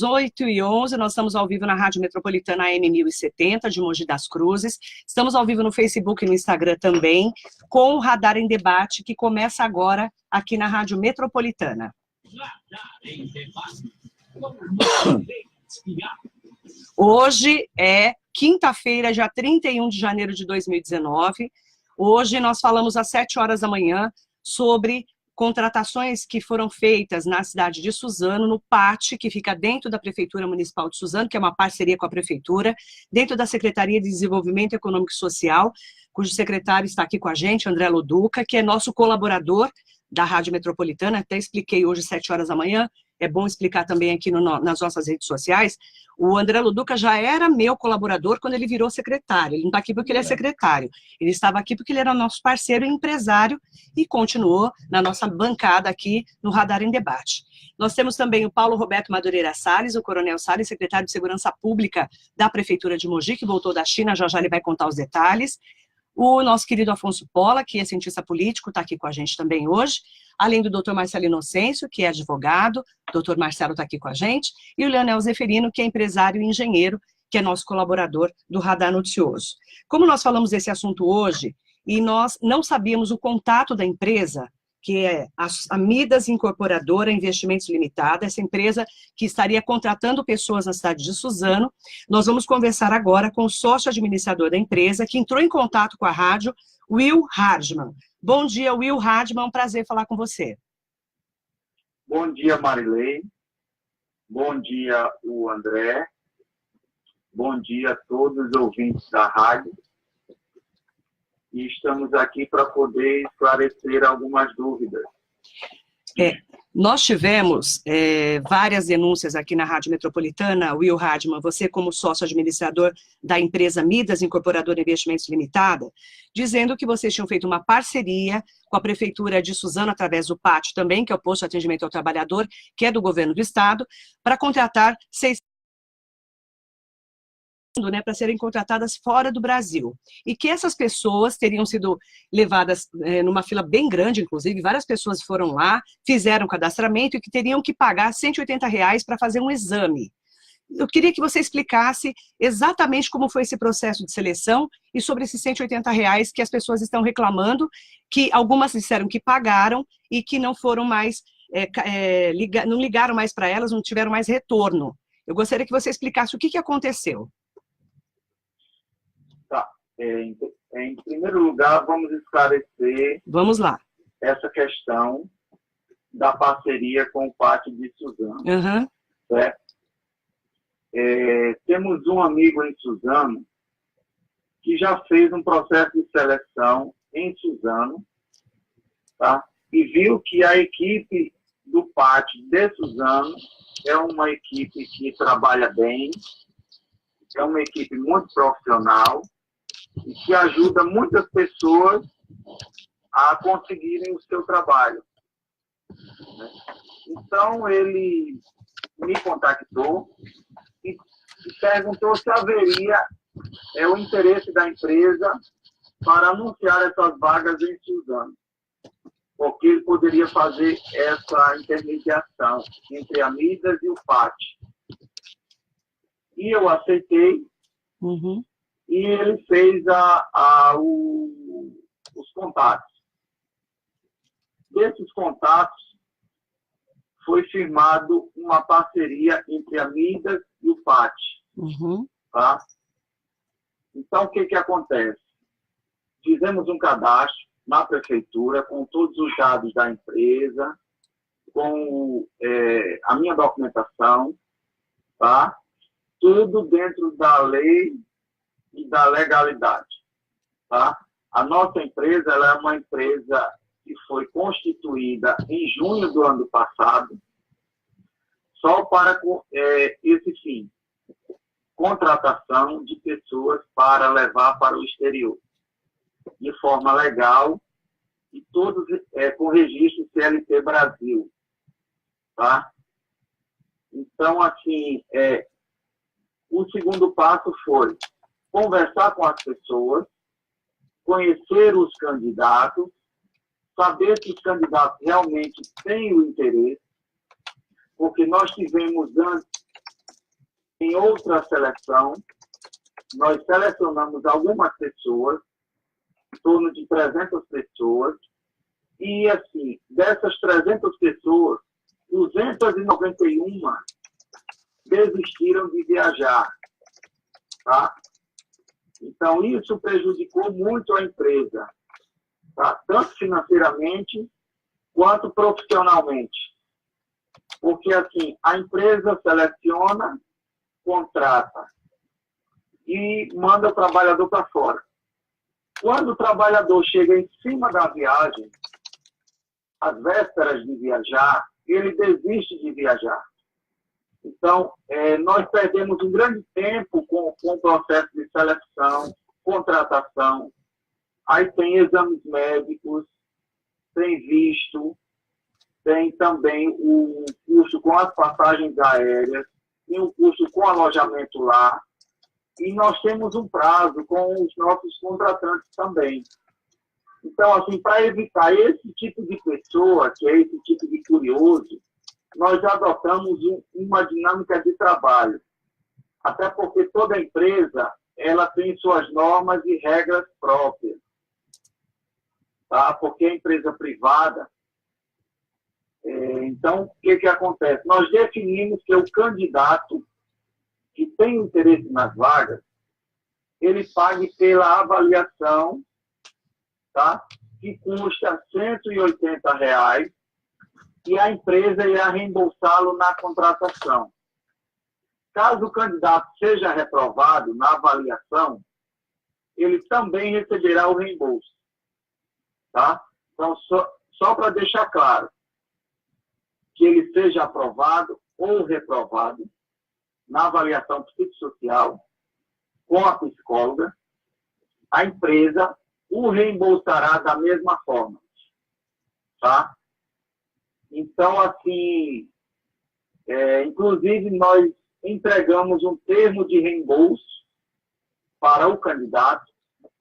8h11, nós estamos ao vivo na Rádio Metropolitana AM 1070, de Mogi das Cruzes. Estamos ao vivo no Facebook e no Instagram também, com o Radar em Debate, que começa agora aqui na Rádio Metropolitana. Hoje é quinta-feira, dia 31 de janeiro de 2019. Hoje nós falamos às 7 horas da manhã sobre contratações que foram feitas na cidade de Suzano, no PAT, que fica dentro da Prefeitura Municipal de Suzano, que é uma parceria com a Prefeitura, dentro da Secretaria de Desenvolvimento Econômico e Social, cujo secretário está aqui com a gente, André Loduca, que é nosso colaborador da Rádio Metropolitana. Até expliquei hoje às 7 horas da manhã, é bom explicar também aqui nas nossas redes sociais. O André Loduca já era meu colaborador quando ele virou secretário. Ele não está aqui porque ele é secretário. Ele estava aqui porque ele era nosso parceiro e empresário e continuou na nossa bancada aqui no Radar em Debate. Nós temos também o Paulo Roberto Madureira Salles, o Coronel Salles, secretário de Segurança Pública da Prefeitura de Mogi, que voltou da China, já já ele vai contar os detalhes. O nosso querido Afonso Pola, que é cientista político, está aqui com a gente também hoje, além do doutor Marcelo Inocêncio, que é advogado, o doutor Marcelo está aqui com a gente, e o Leonel Zeferino, que é empresário e engenheiro, que é nosso colaborador do Radar Noticioso. Como nós falamos desse assunto hoje, e nós não sabíamos o contato da empresa, que é a Midas Incorporadora Investimentos Limitada, essa empresa que estaria contratando pessoas na cidade de Suzano. Nós vamos conversar agora com o sócio administrador da empresa, que entrou em contato com a rádio, Will Hardman. Bom dia, Will Hardman, um prazer falar com você. Bom dia, Marilei. Bom dia, o André. Bom dia a todos os ouvintes da rádio. E estamos aqui para poder esclarecer algumas dúvidas. Nós tivemos várias denúncias aqui na Rádio Metropolitana, Will Hardman, você como sócio administrador da empresa Midas Incorporadora Investimentos Limitada, dizendo que vocês tinham feito uma parceria com a Prefeitura de Suzano, através do PAT também, que é o Posto de Atendimento ao Trabalhador, que é do Governo do Estado, para contratar 600, para serem contratadas fora do Brasil. E que essas pessoas teriam sido levadas numa fila bem grande, inclusive, várias pessoas foram lá, fizeram cadastramento e que teriam que pagar R$180 para fazer um exame. Eu queria que você explicasse exatamente como foi esse processo de seleção e sobre esses R$180 que as pessoas estão reclamando, que algumas disseram que pagaram e que não foram mais, não ligaram mais para elas, não tiveram mais retorno. Eu gostaria que você explicasse o que aconteceu. Tá. Em primeiro lugar, vamos esclarecer essa questão da parceria com o PAT de Suzano. Uhum. Certo? Temos um amigo em Suzano que já fez um processo de seleção em Suzano, tá? E viu que a equipe do PAT de Suzano é uma equipe que trabalha bem, é uma equipe muito profissional e que ajuda muitas pessoas a conseguirem o seu trabalho. Então, ele me contactou e perguntou se haveria o interesse da empresa para anunciar essas vagas em Suzano, porque ele poderia fazer essa intermediação entre a Midas e o PAT. E eu aceitei. Uhum. E ele fez os contatos. Desses contatos, foi firmado uma parceria entre a Midas e o PAT. Uhum. Tá? Então, o que acontece? Fizemos um cadastro na Prefeitura com todos os dados da empresa, com a minha documentação, tá? Tudo dentro da lei e da legalidade. Tá? A nossa empresa ela é uma empresa que foi constituída em junho do ano passado, só para esse fim, contratação de pessoas para levar para o exterior, de forma legal, e todos com registro CLT Brasil. Tá? Então, assim, o segundo passo foi conversar com as pessoas, conhecer os candidatos, saber se os candidatos realmente têm o interesse, porque nós tivemos antes em outra seleção, nós selecionamos algumas pessoas, em torno de 300 pessoas, e, assim, dessas 300 pessoas, 291 desistiram de viajar, tá? Então, isso prejudicou muito a empresa, tá? Tanto financeiramente quanto profissionalmente. Porque, assim, a empresa seleciona, contrata e manda o trabalhador para fora. Quando o trabalhador chega em cima da viagem, às vésperas de viajar, ele desiste de viajar. Então, nós perdemos um grande tempo com o processo de seleção, contratação, aí tem exames médicos, tem visto, tem também o custo com as passagens aéreas, tem o custo com alojamento lá, e nós temos um prazo com os nossos contratantes também. Então, assim, para evitar esse tipo de pessoa, que é esse tipo de curioso, nós adotamos uma dinâmica de trabalho. Até porque toda empresa, ela tem suas normas e regras próprias. Tá? Porque a empresa privada... Então, o que acontece? Nós definimos que o candidato que tem interesse nas vagas, ele pague pela avaliação, tá? Que custa R$180, e a empresa irá reembolsá-lo na contratação. Caso o candidato seja reprovado na avaliação, ele também receberá o reembolso. Tá? Então, só para deixar claro, que ele seja aprovado ou reprovado na avaliação psicossocial com a psicóloga, a empresa o reembolsará da mesma forma. Tá? Então, assim, inclusive, nós entregamos um termo de reembolso para o candidato,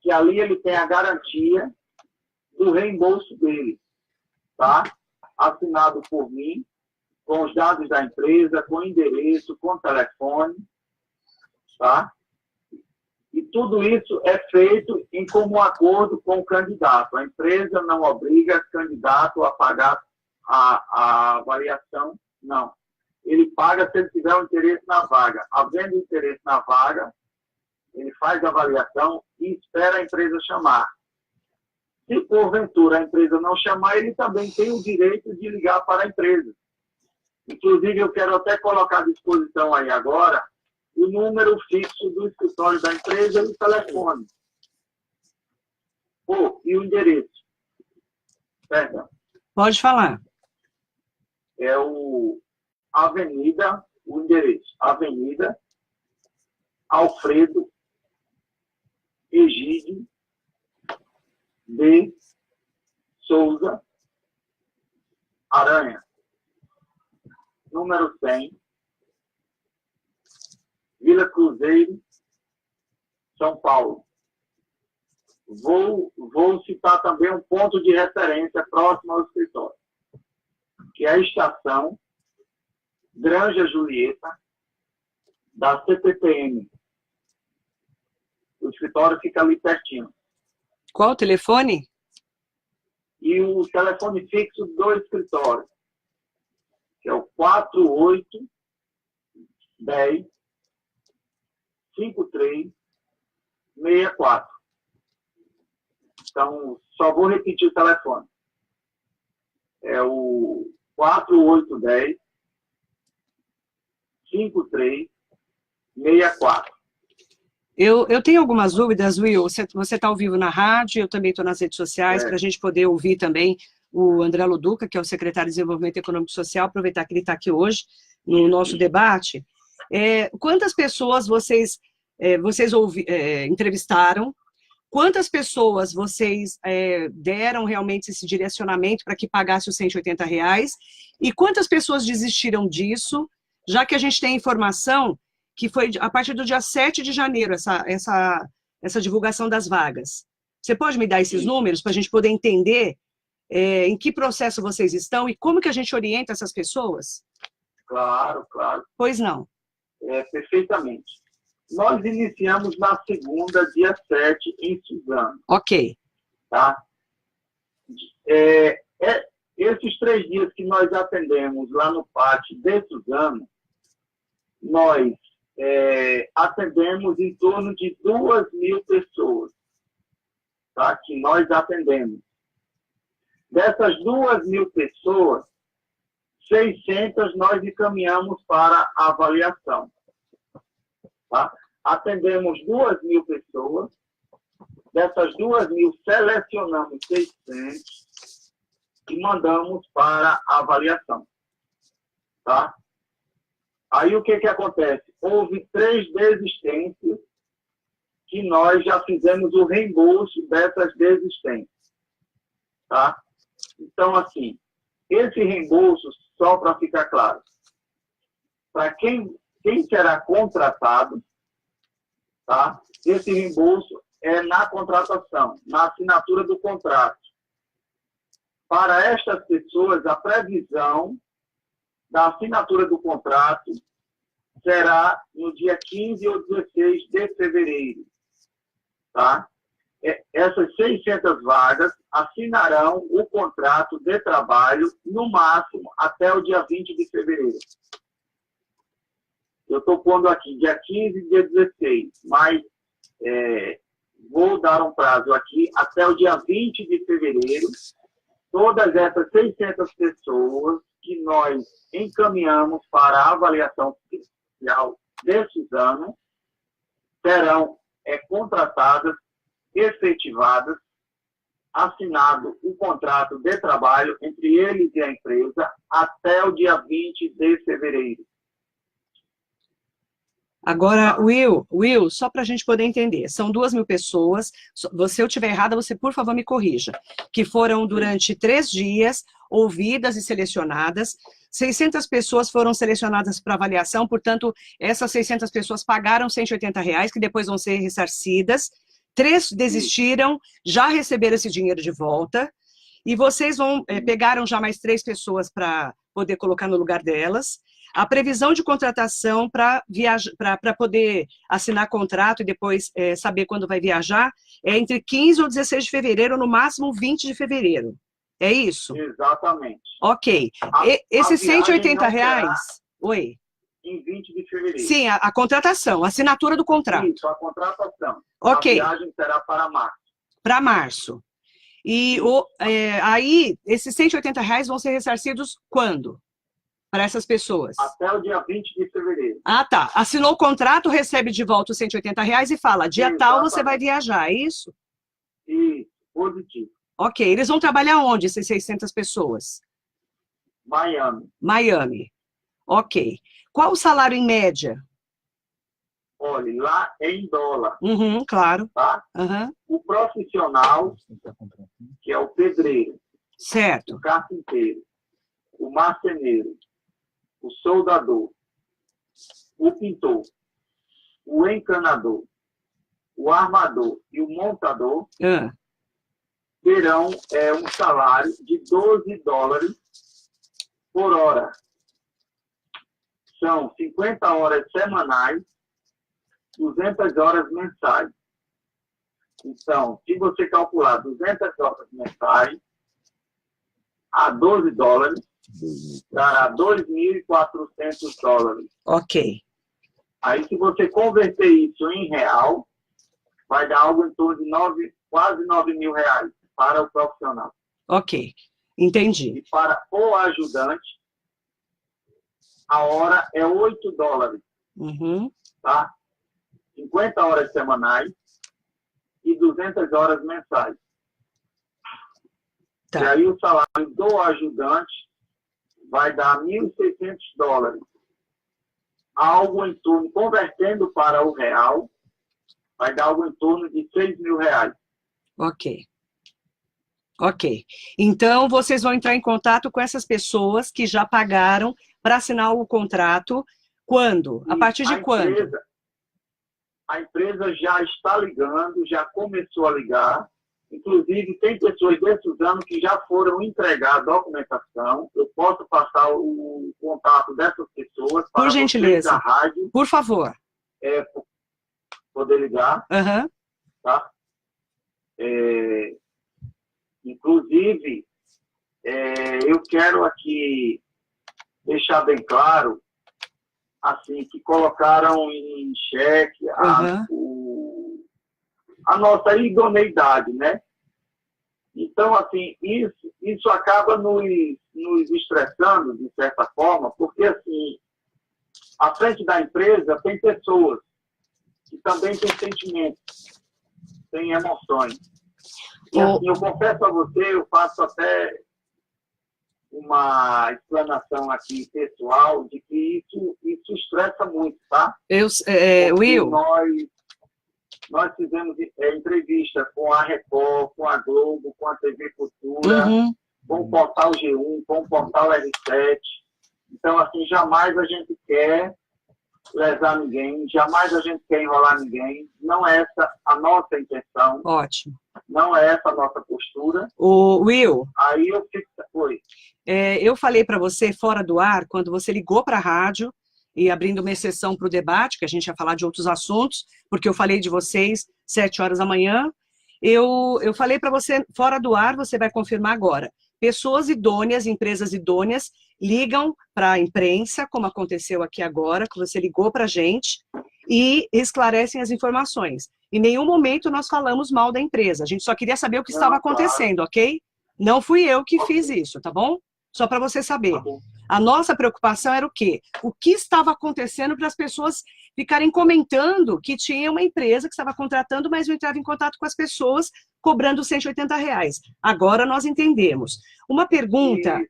que ali ele tem a garantia do reembolso dele, tá? Assinado por mim, com os dados da empresa, com endereço, com telefone, tá? E tudo isso é feito em comum acordo com o candidato. A empresa não obriga o candidato a pagar a avaliação, não. Ele paga se ele tiver um interesse na vaga. Havendo interesse na vaga, ele faz a avaliação e espera a empresa chamar. Se, porventura, a empresa não chamar, ele também tem o direito de ligar para a empresa. Inclusive, eu quero até colocar à disposição aí agora o número fixo do escritório da empresa e o telefone. E o endereço. Perdão. Pode falar. É o endereço, Avenida Alfredo Egídio de Souza Aranha, número 100, Vila Cruzeiro, São Paulo. Vou citar também um ponto de referência próximo ao escritório, que é a estação Granja Julieta, da CPTM. O escritório fica ali pertinho. Qual o telefone? E o telefone fixo do escritório, que é o 4810-5364. Então, só vou repetir o telefone. É o 4810-5364. Eu tenho algumas dúvidas, Will. Você está ao vivo na rádio, eu também estou nas redes sociais, para a gente poder ouvir também o André Loduca, que é o secretário de Desenvolvimento Econômico e Social, aproveitar que ele está aqui hoje no nosso debate. Quantas pessoas vocês entrevistaram? Quantas pessoas vocês deram realmente esse direcionamento para que pagasse os R$180? E quantas pessoas desistiram disso, já que a gente tem informação que foi a partir do dia 7 de janeiro, essa divulgação das vagas. Você pode me dar esses números para a gente poder entender em que processo vocês estão e como que a gente orienta essas pessoas? Claro, claro. Pois não. perfeitamente. Nós iniciamos na segunda, dia 7, em Suzano. Ok. Tá? Esses 3 dias que nós atendemos lá no pátio de Suzano, nós atendemos em torno de 2.000 pessoas, tá? Que nós atendemos. Dessas 2.000 pessoas, 600 nós encaminhamos para avaliação. Tá? Atendemos 2.000 pessoas, dessas 2.000 selecionamos 600 e mandamos para avaliação. Tá? Aí o que acontece? Houve 3 desistências que nós já fizemos o reembolso dessas desistências. Tá? Então, assim, esse reembolso, só para ficar claro, para quem será contratado, tá? Esse reembolso é na contratação, na assinatura do contrato. Para estas pessoas, a previsão da assinatura do contrato será no dia 15 ou 16 de fevereiro. Tá? Essas 600 vagas assinarão o contrato de trabalho, no máximo, até o dia 20 de fevereiro. Eu estou pondo aqui dia 15 e dia 16, mas vou dar um prazo aqui até o dia 20 de fevereiro. Todas essas 600 pessoas que nós encaminhamos para a avaliação social de Suzano serão contratadas, efetivadas, assinado o contrato de trabalho entre eles e a empresa até o dia 20 de fevereiro. Agora, Will, só para a gente poder entender, são 2.000 pessoas, se eu estiver errada, você, por favor, me corrija, que foram durante 3 dias ouvidas e selecionadas, 600 pessoas foram selecionadas para avaliação, portanto, essas 600 pessoas pagaram R$180, que depois vão ser ressarcidas, 3 desistiram, já receberam esse dinheiro de volta, e vocês pegaram já mais 3 pessoas para poder colocar no lugar delas. A previsão de contratação para poder assinar contrato e depois saber quando vai viajar é entre 15 ou 16 de fevereiro, no máximo 20 de fevereiro. É isso? Exatamente. Ok. Esses R$180... Oi? Em 20 de fevereiro. Sim, a contratação, a assinatura do contrato. Isso, a contratação. Ok. A viagem será para março. Para março. E aí, esses R$180 vão ser ressarcidos quando? Para essas pessoas? Até o dia 20 de fevereiro. Ah, tá. Assinou o contrato, recebe de volta os R$180 e fala, dia tal você vai viajar, é isso? Isso, positivo. Ok. Eles vão trabalhar onde, essas 600 pessoas? Miami. Ok. Qual o salário em média? Olha, lá é em dólar. Claro. Tá? O profissional, que é o pedreiro. Certo. O carpinteiro. O marceneiro. O soldador. O pintor. O encanador. O armador e o montador terão um salário de $12 por hora. São 50 horas semanais, 200 horas mensais. Então, se você calcular 200 horas mensais a $12, dará $2.400. Ok. Aí, se você converter isso em real, vai dar algo em torno de quase R$9.000 para o profissional. Ok, entendi. E para o ajudante, a hora é $8. Tá? 50 horas semanais e 200 horas mensais. Tá. E aí o salário do ajudante vai dar $1.600. Algo em torno, convertendo para o real, vai dar algo em torno de R$6.000. Ok. Ok. Então, vocês vão entrar em contato com essas pessoas que já pagaram para assinar o contrato. Quando? A partir de quando? A empresa já está ligando, já começou a ligar. Inclusive, tem pessoas de Suzano que já foram entregar a documentação. Eu posso passar o contato dessas pessoas para por gentileza, da rádio, por favor. Poder ligar. Uhum. Tá? Inclusive, eu quero aqui deixar bem claro assim, que colocaram em xeque a nossa idoneidade, né? Então, assim, isso acaba nos estressando, de certa forma, porque, assim, à frente da empresa tem pessoas que também têm sentimentos, têm emoções. E, assim, eu confesso a você, eu faço até uma explanação aqui pessoal de que isso estressa muito, tá? Will, nós fizemos entrevista com a Record, com a Globo, com a TV Cultura, com o Portal G1, com o Portal R7. Então, assim, jamais a gente quer lesar ninguém, jamais a gente quer enrolar ninguém. Não é essa a nossa intenção. Ótimo. Não é essa a nossa postura. Will, aí eu fico... Oi. Eu falei para você, fora do ar, quando você ligou para a rádio, e abrindo uma exceção para o debate, que a gente ia falar de outros assuntos, porque eu falei de vocês 7 horas da manhã, eu falei para você, fora do ar, você vai confirmar agora. Pessoas idôneas, empresas idôneas, ligam para a imprensa, como aconteceu aqui agora, que você ligou para a gente, e esclarecem as informações. Em nenhum momento nós falamos mal da empresa, a gente só queria saber o que estava acontecendo, ok? Não fui eu que fiz isso, tá bom? Só para você saber. A nossa preocupação era o quê? O que estava acontecendo para as pessoas ficarem comentando que tinha uma empresa que estava contratando, mas não entrava em contato com as pessoas, cobrando R$180. Agora nós entendemos. Uma pergunta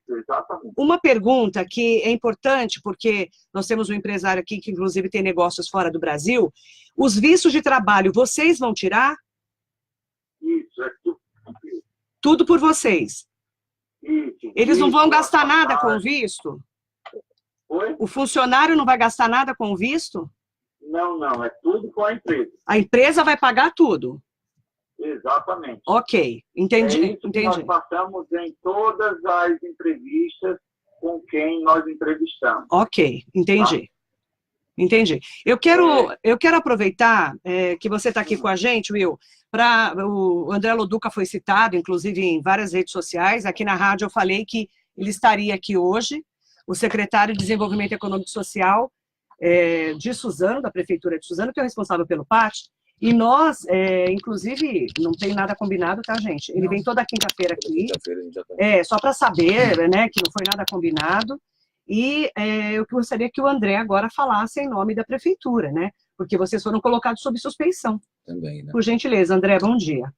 que é importante, porque nós temos um empresário aqui que inclusive tem negócios fora do Brasil. Os vistos de trabalho, vocês vão tirar? Isso, tudo por vocês. Eles não vão gastar nada com o visto? Oi? O funcionário não vai gastar nada com o visto? Não, é tudo com a empresa. A empresa vai pagar tudo? Exatamente. Ok, entendi. Nós passamos em todas as entrevistas com quem nós entrevistamos. Ok, entendi. Entendi. Eu quero aproveitar que você está aqui com a gente, Will, o André Loduca foi citado, inclusive em várias redes sociais. Aqui na rádio eu falei que ele estaria aqui hoje, o secretário de Desenvolvimento Econômico e Social de Suzano, da Prefeitura de Suzano, que é o responsável pelo PAT, e nós, inclusive, não tem nada combinado, tá, gente? Ele vem toda quinta-feira aqui, só para saber, né, que não foi nada combinado. E eu gostaria que o André agora falasse em nome da Prefeitura, né? Porque vocês foram colocados sob suspeição. Também, né? Por gentileza, André, bom dia.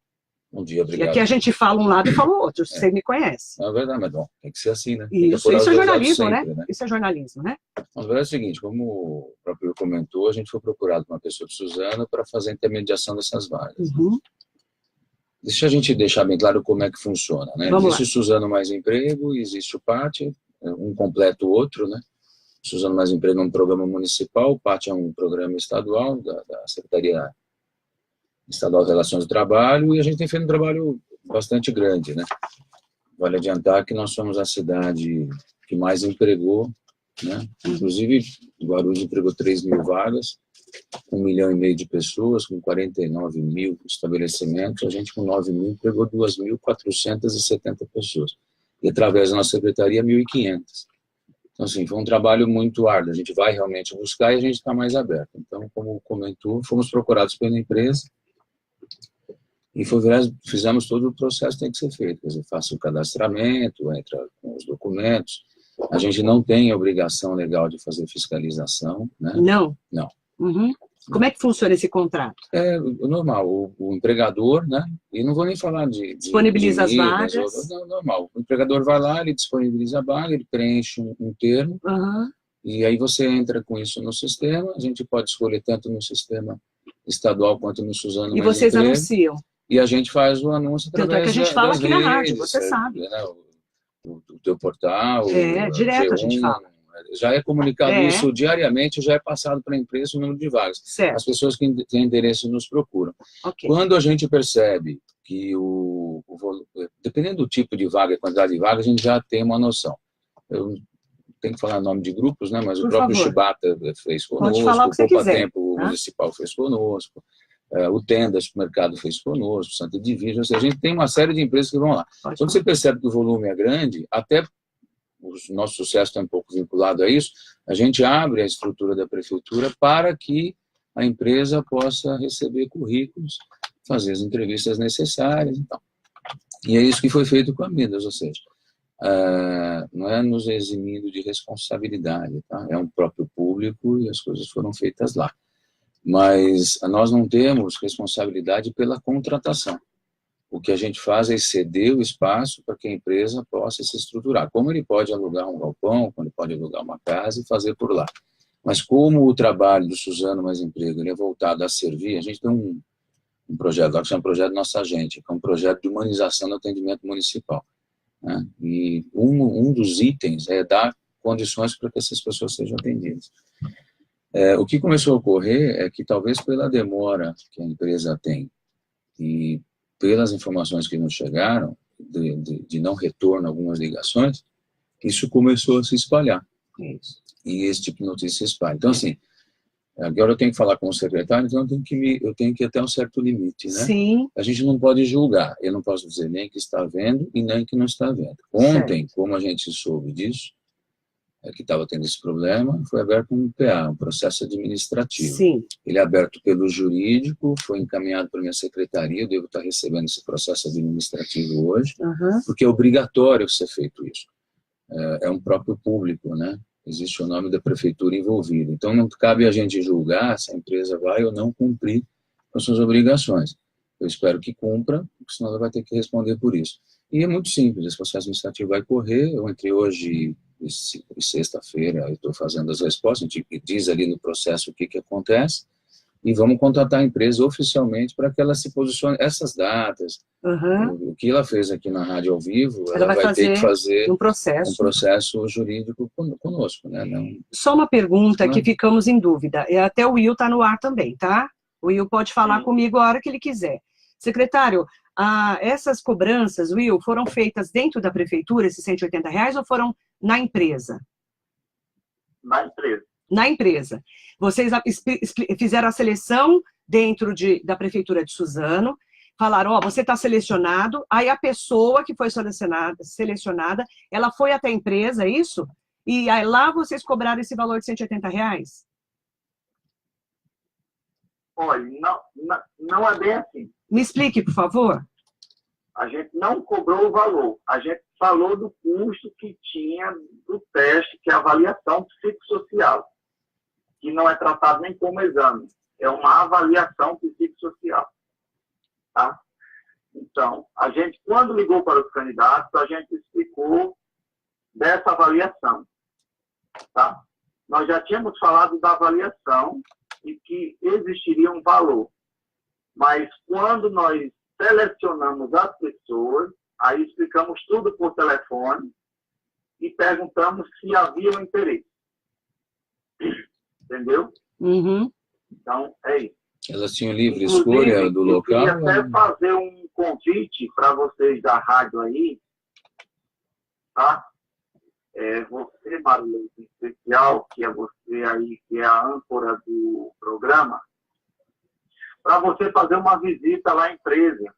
Bom dia, obrigado. E aqui a gente fala um lado e fala o outro, você me conhece. É verdade, mas bom, tem que ser assim, né? Isso é jornalismo, sempre, né? Isso é jornalismo, né? Mas a verdade é o seguinte, como o próprio comentou, a gente foi procurado por uma pessoa de Suzano para fazer a intermediação dessas vagas. Deixa a gente deixar bem claro como é que funciona, né? Existe o Suzano Mais Emprego, existe o PAT, um completa o outro, né? Suzano Mais Emprego é um programa municipal, o PAT é um programa estadual, da Secretaria Estadual de Relações do Trabalho, e a gente tem feito um trabalho bastante grande, né? Vale adiantar que nós somos a cidade que mais empregou, né? Inclusive, Guarulhos empregou 3.000 vagas, 1,5 milhão de pessoas, com 49 mil estabelecimentos, a gente com 9 mil empregou 2.470 pessoas. E através da nossa secretaria, 1.500. Então, assim, foi um trabalho muito árduo, a gente vai realmente buscar e a gente está mais aberto. Então, como comentou, fomos procurados pela empresa e fizemos todo o processo que tem que ser feito. Quer dizer, faça o cadastramento, entra com os documentos. A gente não tem a obrigação legal de fazer fiscalização, né? Não? Não. Como é que funciona esse contrato? É normal, o empregador, né? E não vou nem falar de disponibiliza as vagas. Normal. O empregador vai lá, ele disponibiliza a vaga, ele preenche um termo, e aí você entra com isso no sistema. A gente pode escolher tanto no sistema estadual quanto no Suzano. E vocês anunciam? E a gente faz o anúncio através tanto é que a gente fala aqui redes, na rádio, você sabe. Né? O teu portal, direto G1, a gente fala. Já é comunicado isso diariamente, já é passado para a empresa o número de vagas. Certo. As pessoas que têm interesse nos procuram. Okay. Quando a gente percebe que dependendo do tipo de vaga e quantidade de vaga, a gente já tem uma noção. Eu tenho que falar nome de grupos, né? Mas o próprio Chibata fez conosco, o Poupa Tempo Municipal fez conosco, o Tenda Supermercado fez conosco, o Santa Divisa, ou seja, a gente tem uma série de empresas que vão lá. Quando você percebe que o volume é grande, até o nosso sucesso está um pouco vinculado a isso, a gente abre a estrutura da prefeitura para que a empresa possa receber currículos, fazer as entrevistas necessárias e tal. E é isso que foi feito com a Midas, ou seja, não é nos eximindo de responsabilidade, tá? É um próprio público e as coisas foram feitas lá. Mas nós não temos responsabilidade pela contratação. O que a gente faz é ceder o espaço para que a empresa possa se estruturar. Como ele pode alugar um galpão, como ele pode alugar uma casa e fazer por lá. Mas como o trabalho do Suzano Mais Emprego ele é voltado a servir, a gente tem um projeto lá que chama Projeto Nossa Gente, que é um projeto de humanização do atendimento municipal, né? E um dos itens é dar condições para que essas pessoas sejam atendidas. O que começou a ocorrer é que talvez pela demora que a empresa tem e pelas informações que nos chegaram, de não retorno a algumas ligações, isso começou a se espalhar. Isso. E esse tipo de notícia se espalha. Então, assim, agora eu tenho que falar com o secretário, então eu tenho que ir até um certo limite, né? Sim. A gente não pode julgar. Eu não posso dizer nem que está vendo e nem que não está vendo. Ontem, como a gente soube disso, que estava tendo esse problema, foi aberto um PA, um processo administrativo. Sim. Ele é aberto pelo jurídico, foi encaminhado para a minha secretaria, eu devo estar recebendo esse processo administrativo hoje, porque é obrigatório ser feito isso. É um próprio público, né? Existe o nome da prefeitura envolvido. Então, não cabe a gente julgar se a empresa vai ou não cumprir com suas obrigações. Eu espero que cumpra, porque senão ela vai ter que responder por isso. E é muito simples, esse processo administrativo vai correr. Eu entrei hoje, sexta-feira, eu estou fazendo as respostas, a gente diz ali no processo o que acontece, e vamos contratar a empresa oficialmente para que ela se posicione, essas datas, o que ela fez aqui na rádio ao vivo, ela vai ter que fazer um processo jurídico conosco, né? Não... Só uma pergunta que ficamos em dúvida, até o Will está no ar também, tá? O Will pode falar comigo a hora que ele quiser. Secretário, essas cobranças, Will, foram feitas dentro da prefeitura, esses R$180, ou foram na empresa? Na empresa. Na empresa. Vocês fizeram a seleção dentro da prefeitura de Suzano, falaram, você está selecionado, aí a pessoa que foi selecionada, ela foi até a empresa, é isso? E aí lá vocês cobraram esse valor de R$180? Olha, não é bem assim. Me explique, por favor. A gente não cobrou o valor. A gente falou do custo que tinha do teste, que é a avaliação psicossocial, que não é tratado nem como exame. É uma avaliação psicossocial. Tá? Então, a gente, quando ligou para os candidatos, a gente explicou dessa avaliação. Tá? Nós já tínhamos falado da avaliação e que existiria um valor. Mas quando nós selecionamos as pessoas, aí explicamos tudo por telefone e perguntamos se havia um interesse. Entendeu? Então, é isso. Elas tinham livre escolha do local? Eu queria até fazer um convite para vocês da rádio aí, tá? Você, Marilene, em especial, que é você aí, que é a âncora do programa, para você fazer uma visita lá à empresa,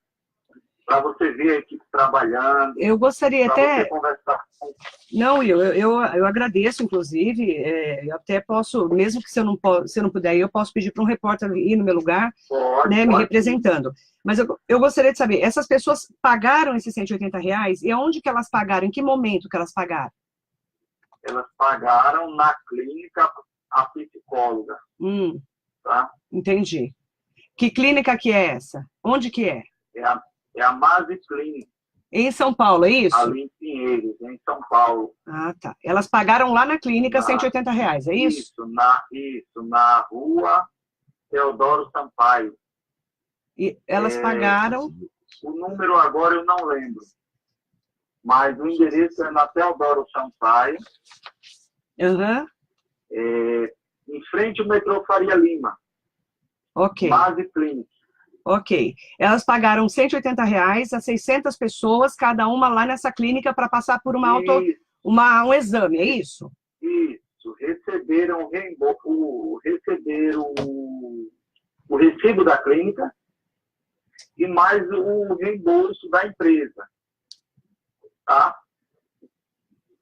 para você ver a equipe trabalhando. Eu gostaria até... Você conversar com... Não, eu agradeço, inclusive, eu até posso, mesmo que se eu não puder ir, eu posso pedir para um repórter ir no meu lugar, né, me representando. Mas eu gostaria de saber, essas pessoas pagaram esses R$180 e aonde que elas pagaram? Em que momento que elas pagaram? Elas pagaram na clínica a psicóloga. Tá? Entendi. Que clínica que é essa? Onde que é? É a Mase Clínica. Em São Paulo, é isso? Ali em Pinheiros, em São Paulo. Ah, tá. Elas pagaram lá na clínica R$180, é isso? Isso, na rua Teodoro Sampaio. E elas pagaram... O número agora eu não lembro. Mas o endereço é na Teodoro Sampaio. Em frente ao metrô Faria Lima. Ok. Mase Clínica. Ok. Elas pagaram R$180 a 600 pessoas, cada uma lá nessa clínica, para passar por um exame, é isso? Isso. Receberam o recibo da clínica e mais o reembolso da empresa. Tá?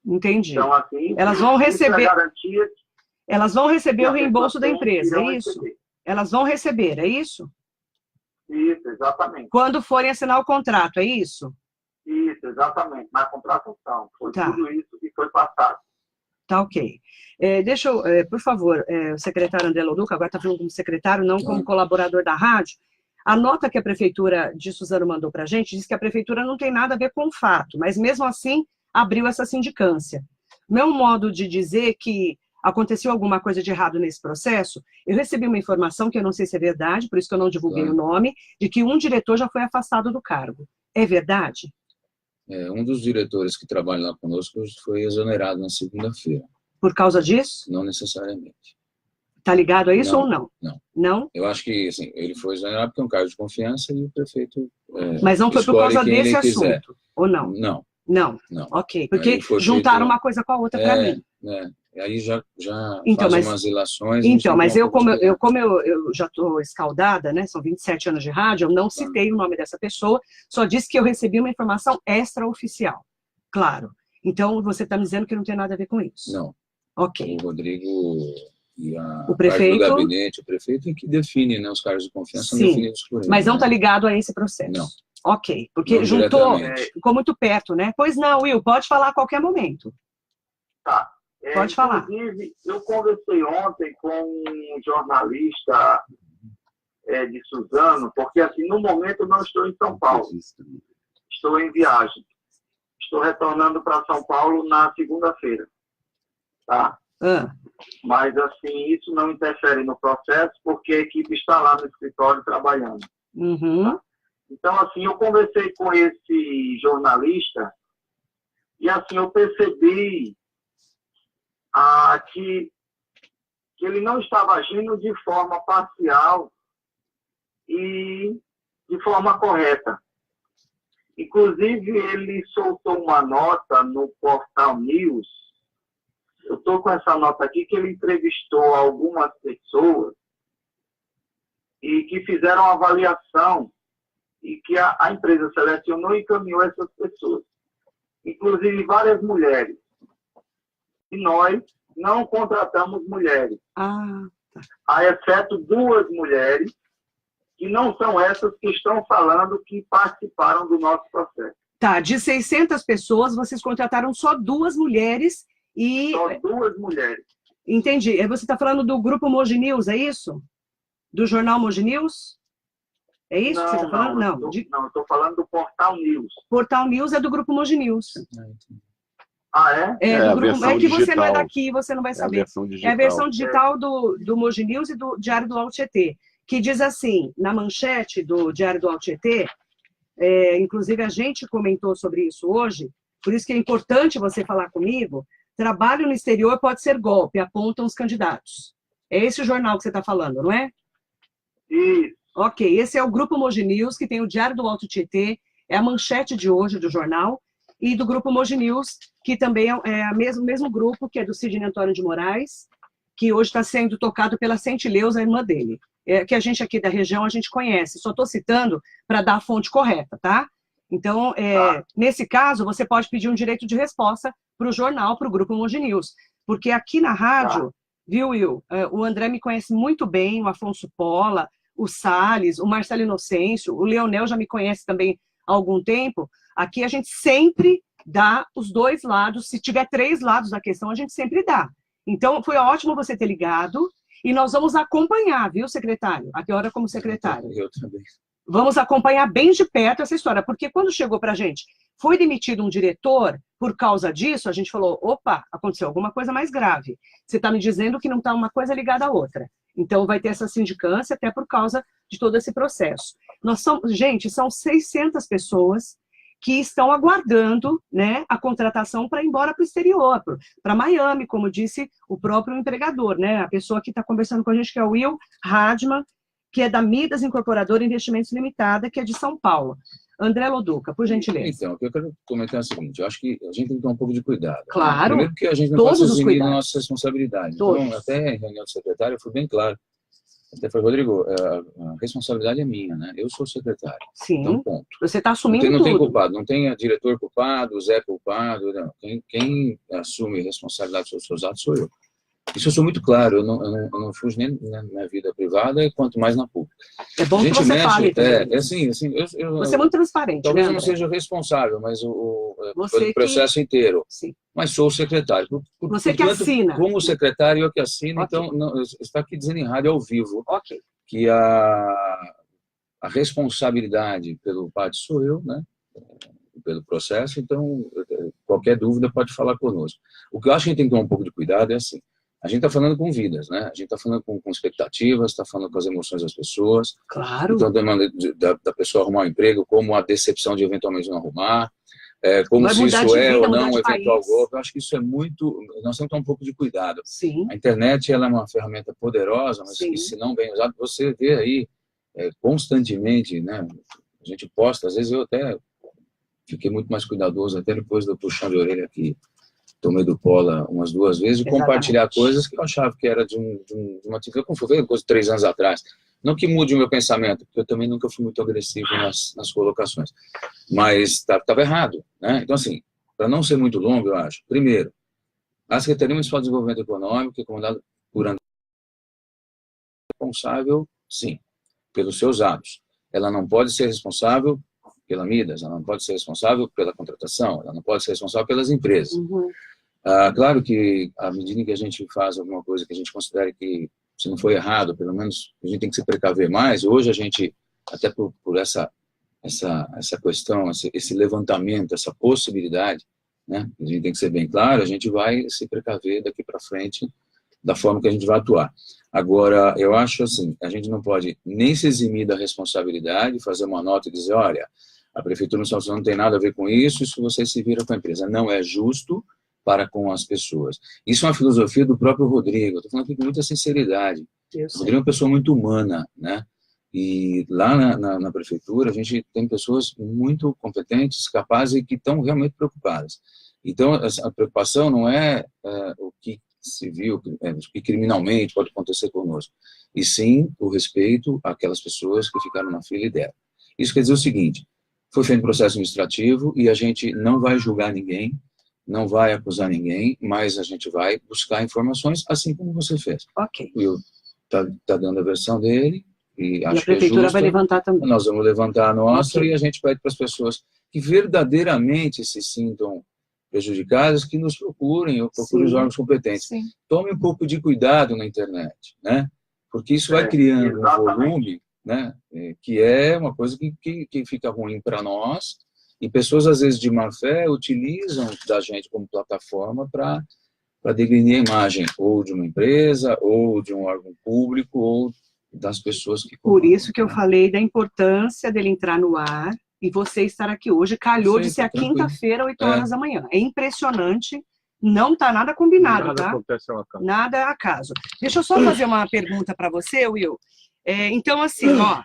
Entendi. Então, assim, elas vão receber, garantia, elas vão receber o reembolso da empresa, é isso? Receber. Elas vão receber, é isso? Isso, exatamente. Quando forem assinar o contrato, é isso? Isso, exatamente, na contratação. Foi Tá. Tudo isso que foi passado. Tá, ok. Deixa eu, por favor, o secretário André Loduca, agora está falando como secretário, não como colaborador da rádio. A nota que a prefeitura de Suzano mandou para a gente diz que a prefeitura não tem nada a ver com o fato, mas mesmo assim abriu essa sindicância. Meu modo de dizer que aconteceu alguma coisa de errado nesse processo, eu recebi uma informação que eu não sei se é verdade, por isso que eu não divulguei o nome, de que um diretor já foi afastado do cargo. É verdade? Um dos diretores que trabalha lá conosco foi exonerado na segunda-feira. Por causa disso? Não necessariamente. Está ligado a isso ou não? Não. Não? Eu acho que assim, ele foi exonerado porque é um cargo de confiança e o prefeito Mas não foi por causa desse assunto, ou não? Não. Não? Não. Ok, porque juntaram uma coisa com a outra para mim. Aí já então, faz umas ilações. Então, mas como eu já estou escaldada, né, são 27 anos de rádio, eu não citei o nome dessa pessoa, só disse que eu recebi uma informação extraoficial. Claro. Então, você está me dizendo que não tem nada a ver com isso? Não. Ok. O Rodrigo e o prefeito, do gabinete, o prefeito é que define, né, os cargos de confiança são definidos por ele. Mas não está ligado a esse processo? Não. Ok, porque juntou, ficou muito perto, né? Pois não, Will, pode falar a qualquer momento. Tá. Pode falar. Inclusive, eu conversei ontem com um jornalista de Suzano, porque, assim, no momento eu não estou em São Paulo. Estou em viagem. Estou retornando para São Paulo na segunda-feira. Tá? Mas, assim, isso não interfere no processo, porque a equipe está lá no escritório trabalhando. Tá? Então, assim, eu conversei com esse jornalista e, assim, eu percebi que ele não estava agindo de forma parcial e de forma correta. Inclusive, ele soltou uma nota no Portal News. Eu estou com essa nota aqui, que ele entrevistou algumas pessoas e que fizeram uma avaliação e que a empresa selecionou e encaminhou essas pessoas. Inclusive várias mulheres. E nós não contratamos mulheres. A exceto 2 mulheres, que não são essas que estão falando que participaram do nosso processo. Tá, de 600 pessoas, vocês contrataram só 2 mulheres e... Só 2 mulheres. Entendi. Você está falando do Grupo Mogi News, é isso? Do jornal Mogi News? É isso que você está falando? Não, eu estou falando do Portal News. Portal News é do Grupo Mogi News. É? Do grupo, é que você não é daqui, você não vai saber. É a versão digital do Mogi News e do Diário do Alto Tietê, que diz assim, na manchete do Diário do Alto Tietê, inclusive a gente comentou sobre isso hoje, por isso que é importante você falar comigo, trabalho no exterior pode ser golpe, apontam os candidatos. É esse o jornal que você está falando, não é? Isso. Ok, esse é o Grupo Mogi News, que tem o Diário do Alto Tietê, é a manchete de hoje do jornal, e do Grupo Mogi News, que também é o mesmo grupo, que é do Sidney Antônio de Moraes, que hoje está sendo tocado pela Centileuza, a irmã dele, que a gente aqui da região, a gente conhece. Só estou citando para dar a fonte correta, tá? Então, nesse caso, você pode pedir um direito de resposta para o jornal, para o Grupo Mogi News, porque aqui na rádio, viu, Will, o André me conhece muito bem, o Afonso Pola, o Salles, o Marcelo Inocêncio, o Leonel já me conhece também há algum tempo. Aqui a gente sempre dá os 2 lados, se tiver 3 lados da questão, a gente sempre dá. Então, foi ótimo você ter ligado, e nós vamos acompanhar, viu, secretário? A hora como secretário. Eu também. Vamos acompanhar bem de perto essa história, porque quando chegou para a gente, foi demitido um diretor, por causa disso, a gente falou, opa, aconteceu alguma coisa mais grave. Você está me dizendo que não está uma coisa ligada à outra. Então, vai ter essa sindicância até por causa de todo esse processo. Gente, são 600 pessoas que estão aguardando, né, a contratação para ir embora para o exterior, para Miami, como disse o próprio empregador, né, a pessoa que está conversando com a gente, que é o Will Radman, que é da Midas Incorporadora Investimentos Limitada, que é de São Paulo. André Loduca, por gentileza. Então, o que eu quero comentar é o seguinte, eu acho que a gente tem que ter um pouco de cuidado. Claro. Né? Primeiro porque a gente não pode eximir da nossa responsabilidade. Então, até em reunião do secretário, eu fui bem claro. Até foi, Rodrigo, a responsabilidade é minha, né? Eu sou o secretário. Sim. Então, ponto. Você está assumindo tudo. Não tem culpado, tudo. não tem diretor culpado, Zé culpado. Não. Quem assume responsabilidade pelos seus atos sou eu. Isso eu sou muito claro, eu não fujo nem na minha vida privada, quanto mais na pública. É bom que você fale também. Assim, você é muito transparente, talvez né, eu não seja responsável, mas pelo processo inteiro. Sim. Mas sou o secretário. Você que assina. Como secretário, eu que assino, então está aqui dizendo em rádio ao vivo que a responsabilidade pelo parte sou eu, né? Pelo processo, então qualquer dúvida pode falar conosco. O que eu acho que a gente tem que tomar um pouco de cuidado é assim, a gente está falando com vidas, né? A gente está falando com expectativas, está falando com as emoções das pessoas. Claro. Então, da pessoa arrumar um emprego, como a decepção de eventualmente não arrumar, como se isso é ou não um eventual golpe. Eu acho que isso é muito... Nós temos que ter um pouco de cuidado. Sim. A internet ela é uma ferramenta poderosa, mas que, se não bem usada, você vê aí constantemente, né? A gente posta, às vezes eu até fiquei muito mais cuidadoso, até depois do puxão de orelha aqui. Tomei do Pola umas 2 vezes, de compartilhar coisas que eu achava que era de uma atividade, como foi coisa de 3 anos atrás. Não que mude o meu pensamento, porque eu também nunca fui muito agressivo nas colocações. Mas estava errado, né? Então, assim, para não ser muito longo, eu acho. Primeiro, a Secretaria Municipal de Desenvolvimento Econômico, que é comandada por André, responsável, sim, pelos seus atos. Ela não pode ser responsável pela Midas, ela não pode ser responsável pela contratação, ela não pode ser responsável pelas empresas. Uhum. Claro que, à medida que a gente faz alguma coisa que a gente considere que, se não foi errado, pelo menos a gente tem que se precaver mais. Hoje a gente, até por essa questão, esse levantamento, essa possibilidade, né, a gente tem que ser bem claro, a gente vai se precaver daqui para frente da forma que a gente vai atuar. Agora, eu acho assim, a gente não pode nem se eximir da responsabilidade, fazer uma nota e dizer, olha, a Prefeitura não tem nada a ver com isso você se vira com a empresa. Não é justo para com as pessoas. Isso é uma filosofia do próprio Rodrigo, eu estou falando aqui com muita sinceridade. O Rodrigo é uma pessoa muito humana, né? E lá na Prefeitura, a gente tem pessoas muito competentes, capazes e que estão realmente preocupadas. Então, a preocupação não é o que civil, o que criminalmente pode acontecer conosco, e sim o respeito àquelas pessoas que ficaram na fila e deram. Isso quer dizer o seguinte, foi feito um processo administrativo e a gente não vai julgar ninguém, não vai acusar ninguém, mas a gente vai buscar informações, assim como você fez. Ok. O Will está dando a versão dele, e acho a Prefeitura que é justo, vai levantar também. Nós vamos levantar a nossa, e a gente pede para as pessoas que verdadeiramente se sintam prejudicadas, que nos procurem, ou procurem os órgãos competentes. Sim. Tome um pouco de cuidado na internet, né? Porque isso vai criando um volume, né? Que é uma coisa que fica ruim para nós, e pessoas, às vezes, de má fé, utilizam da gente como plataforma para degrinir a imagem, ou de uma empresa, ou de um órgão público, ou das pessoas que... Por isso que eu falei da importância dele entrar no ar, e você estar aqui hoje, calhou de ser a quinta-feira, 8 horas da manhã. É impressionante, não está nada combinado, tá? Acontece ao acaso. Nada a acaso. Deixa eu só fazer uma pergunta para você, Will. Então, assim, ó,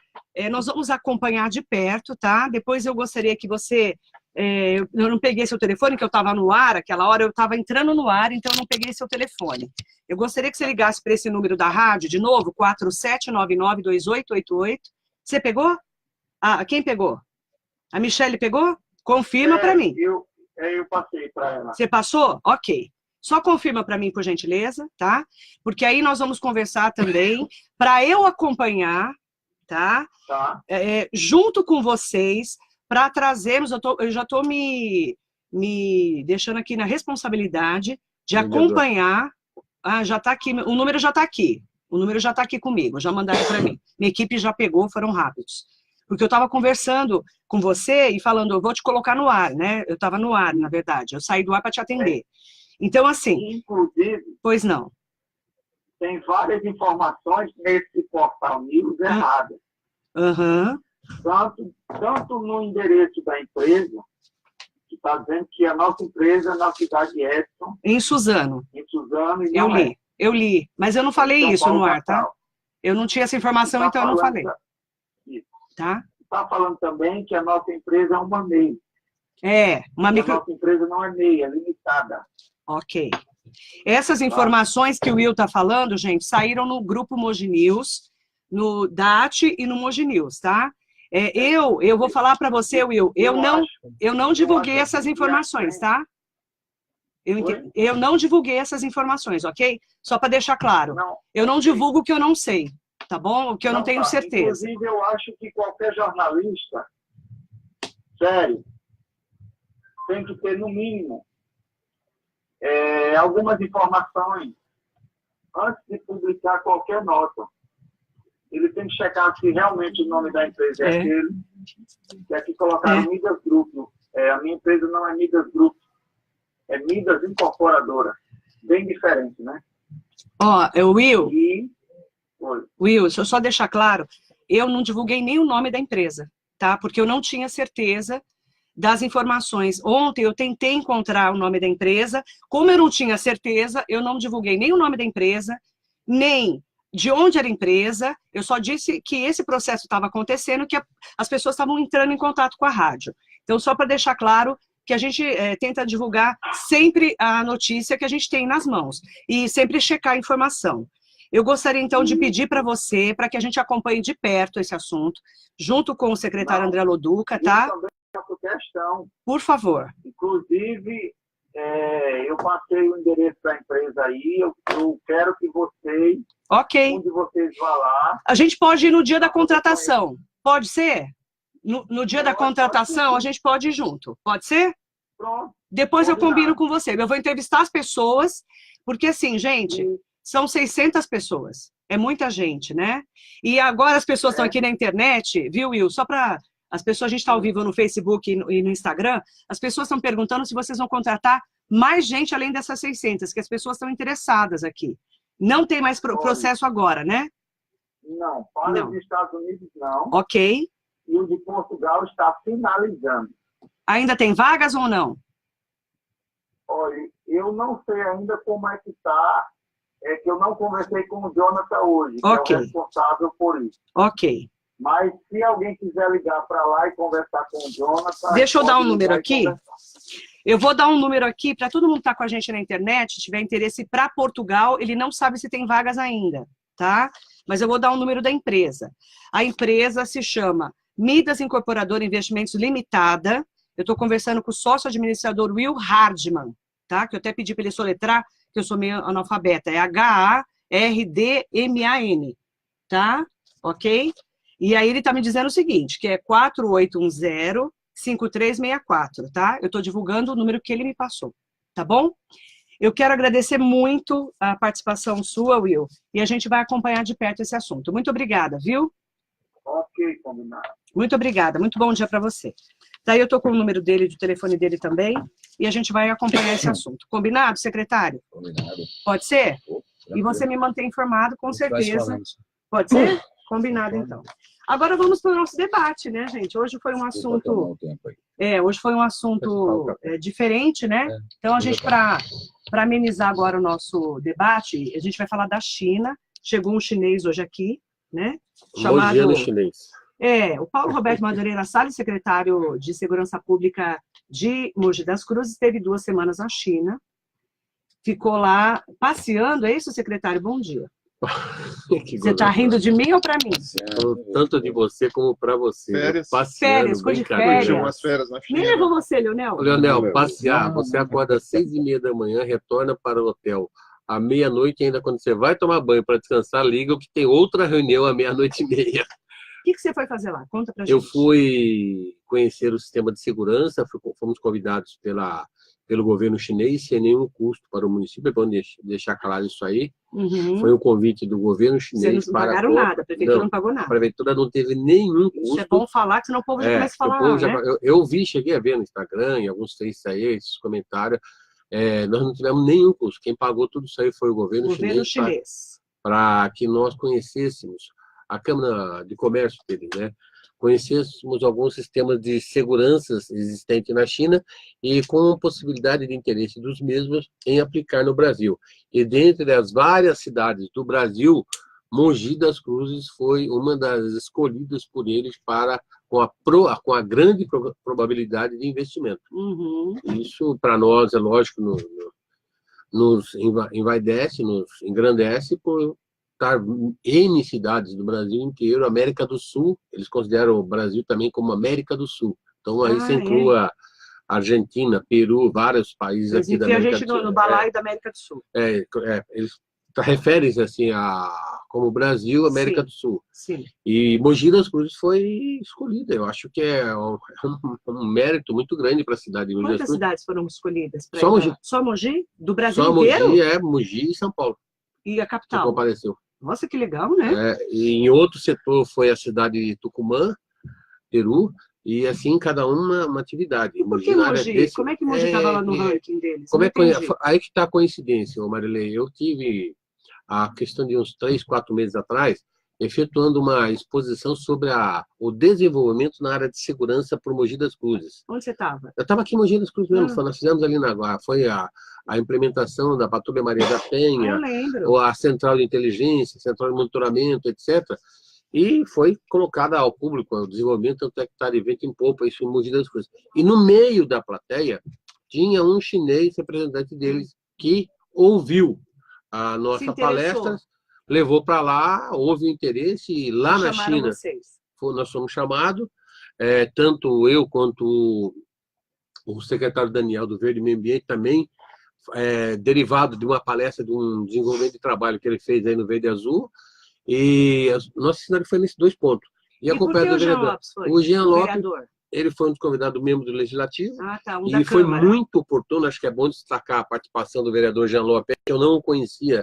nós vamos acompanhar de perto, tá? Depois eu gostaria que você... eu não peguei seu telefone, que eu estava no ar, aquela hora eu estava entrando no ar, então eu não peguei seu telefone. Eu gostaria que você ligasse para esse número da rádio, de novo, 47992888. Você pegou? Quem pegou? A Michele pegou? Confirma para mim. Eu passei para ela. Você passou? Ok. Só confirma para mim, por gentileza, tá? Porque aí nós vamos conversar também, para eu acompanhar, tá? Tá. Junto com vocês, para trazermos, eu já estou me deixando aqui na responsabilidade de acompanhar. Já está aqui, o número já está aqui. O número já está aqui comigo, já mandaram para mim. Minha equipe já pegou, foram rápidos. Porque eu estava conversando com você e falando, eu vou te colocar no ar, né? Eu estava no ar, na verdade. Eu saí do ar para te atender. Então, assim... Inclusive... Pois não. Tem várias informações nesse portal News erradas. Aham. Tanto no endereço da empresa, que está dizendo que a nossa empresa na cidade de Edson... Em Suzano. Em Suzano. Eu li. Mas eu não falei isso no ar, tá? Eu não tinha essa informação, então eu não falei. Tá? Está falando também que a nossa empresa é uma MEI. Uma micro... A nossa empresa não é MEI, é limitada. Ok. Essas informações que o Will está falando, gente, saíram no grupo Mogi News, no DAT e no Mogi News, tá? Eu vou falar para você, Will, eu não divulguei essas informações, tá? Eu não divulguei essas informações, ok? Só para deixar claro. Eu não divulgo o que eu não sei, tá bom? O que eu não tenho certeza. Inclusive, eu acho que qualquer jornalista, sério, tem que ter, no mínimo, algumas informações antes de publicar qualquer nota. Ele tem que checar se realmente o nome da empresa é aquele. Que aqui colocaram Midas Group. A minha empresa não é Midas Group. É Midas Incorporadora. Bem diferente, né? Will, deixa eu só deixar claro, eu não divulguei nem o nome da empresa, tá? Porque eu não tinha certeza das informações. Ontem eu tentei encontrar o nome da empresa, como eu não tinha certeza, eu não divulguei nem o nome da empresa, nem de onde era a empresa, eu só disse que esse processo estava acontecendo, que as pessoas estavam entrando em contato com a rádio. Então, só para deixar claro que a gente tenta divulgar sempre a notícia que a gente tem nas mãos, e sempre checar a informação. Eu gostaria, então, de pedir para você, para que a gente acompanhe de perto esse assunto, junto com o secretário André Loduca, tá? Eu também faço questão. Por favor. Inclusive, eu passei o endereço da empresa aí, eu quero que vocês, onde vocês vão lá... A gente pode ir no dia da contratação, pode ser? No dia da contratação, a gente pode ir junto, pode ser? Pronto. Depois eu combino com você, eu vou entrevistar as pessoas, porque assim, gente, são 600 pessoas, é muita gente, né? E agora as pessoas estão aqui na internet, viu, Will? Só para... As pessoas, a gente está ao vivo no Facebook e no Instagram, as pessoas estão perguntando se vocês vão contratar mais gente além dessas 600, que as pessoas estão interessadas aqui. Não tem mais processo agora, né? Não, para os Estados Unidos não. Ok. E o de Portugal está finalizando. Ainda tem vagas ou não? Olha, eu não sei ainda como é que está, que eu não conversei com o Jonathan hoje, que é o responsável por isso. Ok. Mas se alguém quiser ligar para lá e conversar com o Jonathan... Deixa eu dar um número aqui. Eu vou dar um número aqui para todo mundo que está com a gente na internet, tiver interesse para Portugal, ele não sabe se tem vagas ainda, tá? Mas eu vou dar um número da empresa. A empresa se chama Midas Incorporadora Investimentos Limitada. Eu estou conversando com o sócio administrador Will Hardman, tá? Que eu até pedi para ele soletrar, que eu sou meio analfabeta. É Hardman, tá? Ok? E aí ele está me dizendo o seguinte, que é 4810-5364, tá? Eu estou divulgando o número que ele me passou, tá bom? Eu quero agradecer muito a participação sua, Will, e a gente vai acompanhar de perto esse assunto. Muito obrigada, viu? Ok, combinado. Muito obrigada, muito bom dia para você. Daí eu estou com o número dele, do telefone dele também, e a gente vai acompanhar esse assunto. Combinado, secretário? Combinado. Pode ser? E você me mantém informado, com certeza. Pode ser? Combinado, então. Agora vamos para o nosso debate, né, gente? Hoje foi um assunto... hoje foi um assunto diferente, né? Então, a gente, para amenizar agora o nosso debate, a gente vai falar da China. Chegou um chinês hoje aqui, né? Chamado... chinês. O Paulo Roberto Madureira Salles, secretário de Segurança Pública de Mogi das Cruzes, esteve 2 semanas na China. Ficou lá passeando. É isso, secretário? Bom dia. Você está rindo de mim ou para mim? Tanto de você como para você. Férias. Férias, ficou de férias. Umas férias na China. Nem levou você, Leonel? Leonel, passear. Você acorda às 6h30 da manhã, retorna para o hotel. À meia-noite, ainda quando você vai tomar banho para descansar, liga que tem outra reunião à 00:30. O que você foi fazer lá? Conta pra gente. Eu fui conhecer o sistema de segurança, fomos convidados pelo governo chinês, sem nenhum custo para o município, é bom deixar claro isso aí. Foi um convite do governo chinês. Vocês não pagaram nada, a prefeitura não pagou nada. A prefeitura não teve nenhum custo. Isso é bom falar, que senão o povo já começa a falar, né? Eu cheguei a ver no Instagram, em alguns textos aí, esses comentários, nós não tivemos nenhum custo. Quem pagou tudo isso aí foi o governo chinês. Para que nós conhecêssemos a Câmara de Comércio dele, né? Conhecêssemos alguns sistemas de segurança existentes na China e com possibilidade de interesse dos mesmos em aplicar no Brasil. E dentre as várias cidades do Brasil, Mogi das Cruzes foi uma das escolhidas por eles com a grande probabilidade de investimento. Isso, para nós, é lógico, nos envaidece, nos engrandece por estar N cidades do Brasil inteiro, América do Sul, eles consideram o Brasil também como América do Sul. Então, aí você inclua Argentina, Peru, vários países aqui da América do Sul. A gente no balaio da América do Sul. Eles referem-se assim como Brasil, América Sim. do Sul. Sim. E Mogi das Cruzes foi escolhida. Eu acho que é um mérito muito grande para a cidade de Mogi das Cruzes. Quantas cidades foram escolhidas? Só Mogi. Só Mogi? Do Brasil Só inteiro? Mogi, Mogi e São Paulo. E a capital? Que compareceu. Nossa, que legal, né? E em outro setor foi a cidade de Tucumã, Peru, e assim cada uma atividade. E por que Mogi? Como é que Mogi estava lá no ranking deles? Aí que está a coincidência, Marilei. Eu tive a questão de uns 3, 4 meses atrás, efetuando uma exposição sobre o desenvolvimento na área de segurança por Mogi das Cruzes. Onde você estava? Eu estava aqui em Mogi das Cruzes mesmo, nós fizemos ali foi a implementação da Patrulha Maria da Penha, ou a central de inteligência, central de monitoramento, etc. E foi colocada ao público o desenvolvimento, tanto é que está de vento em popa, isso em Mogi das Cruzes. E no meio da plateia, tinha um chinês, representante deles, que ouviu a nossa palestra, levou para lá, houve interesse, e lá na China nós fomos chamados, tanto eu quanto o secretário Daniel do Verde Meio Ambiente também, derivado de uma palestra de um desenvolvimento de trabalho que ele fez aí no Verde Azul, e a nossa cidade foi nesses 2 pontos. E acompanhado do vereador. O Jean Lopes, ele foi um dos convidados membros do Legislativo, e foi muito oportuno, acho que é bom destacar a participação do vereador Jean Lopes, que eu não o conhecia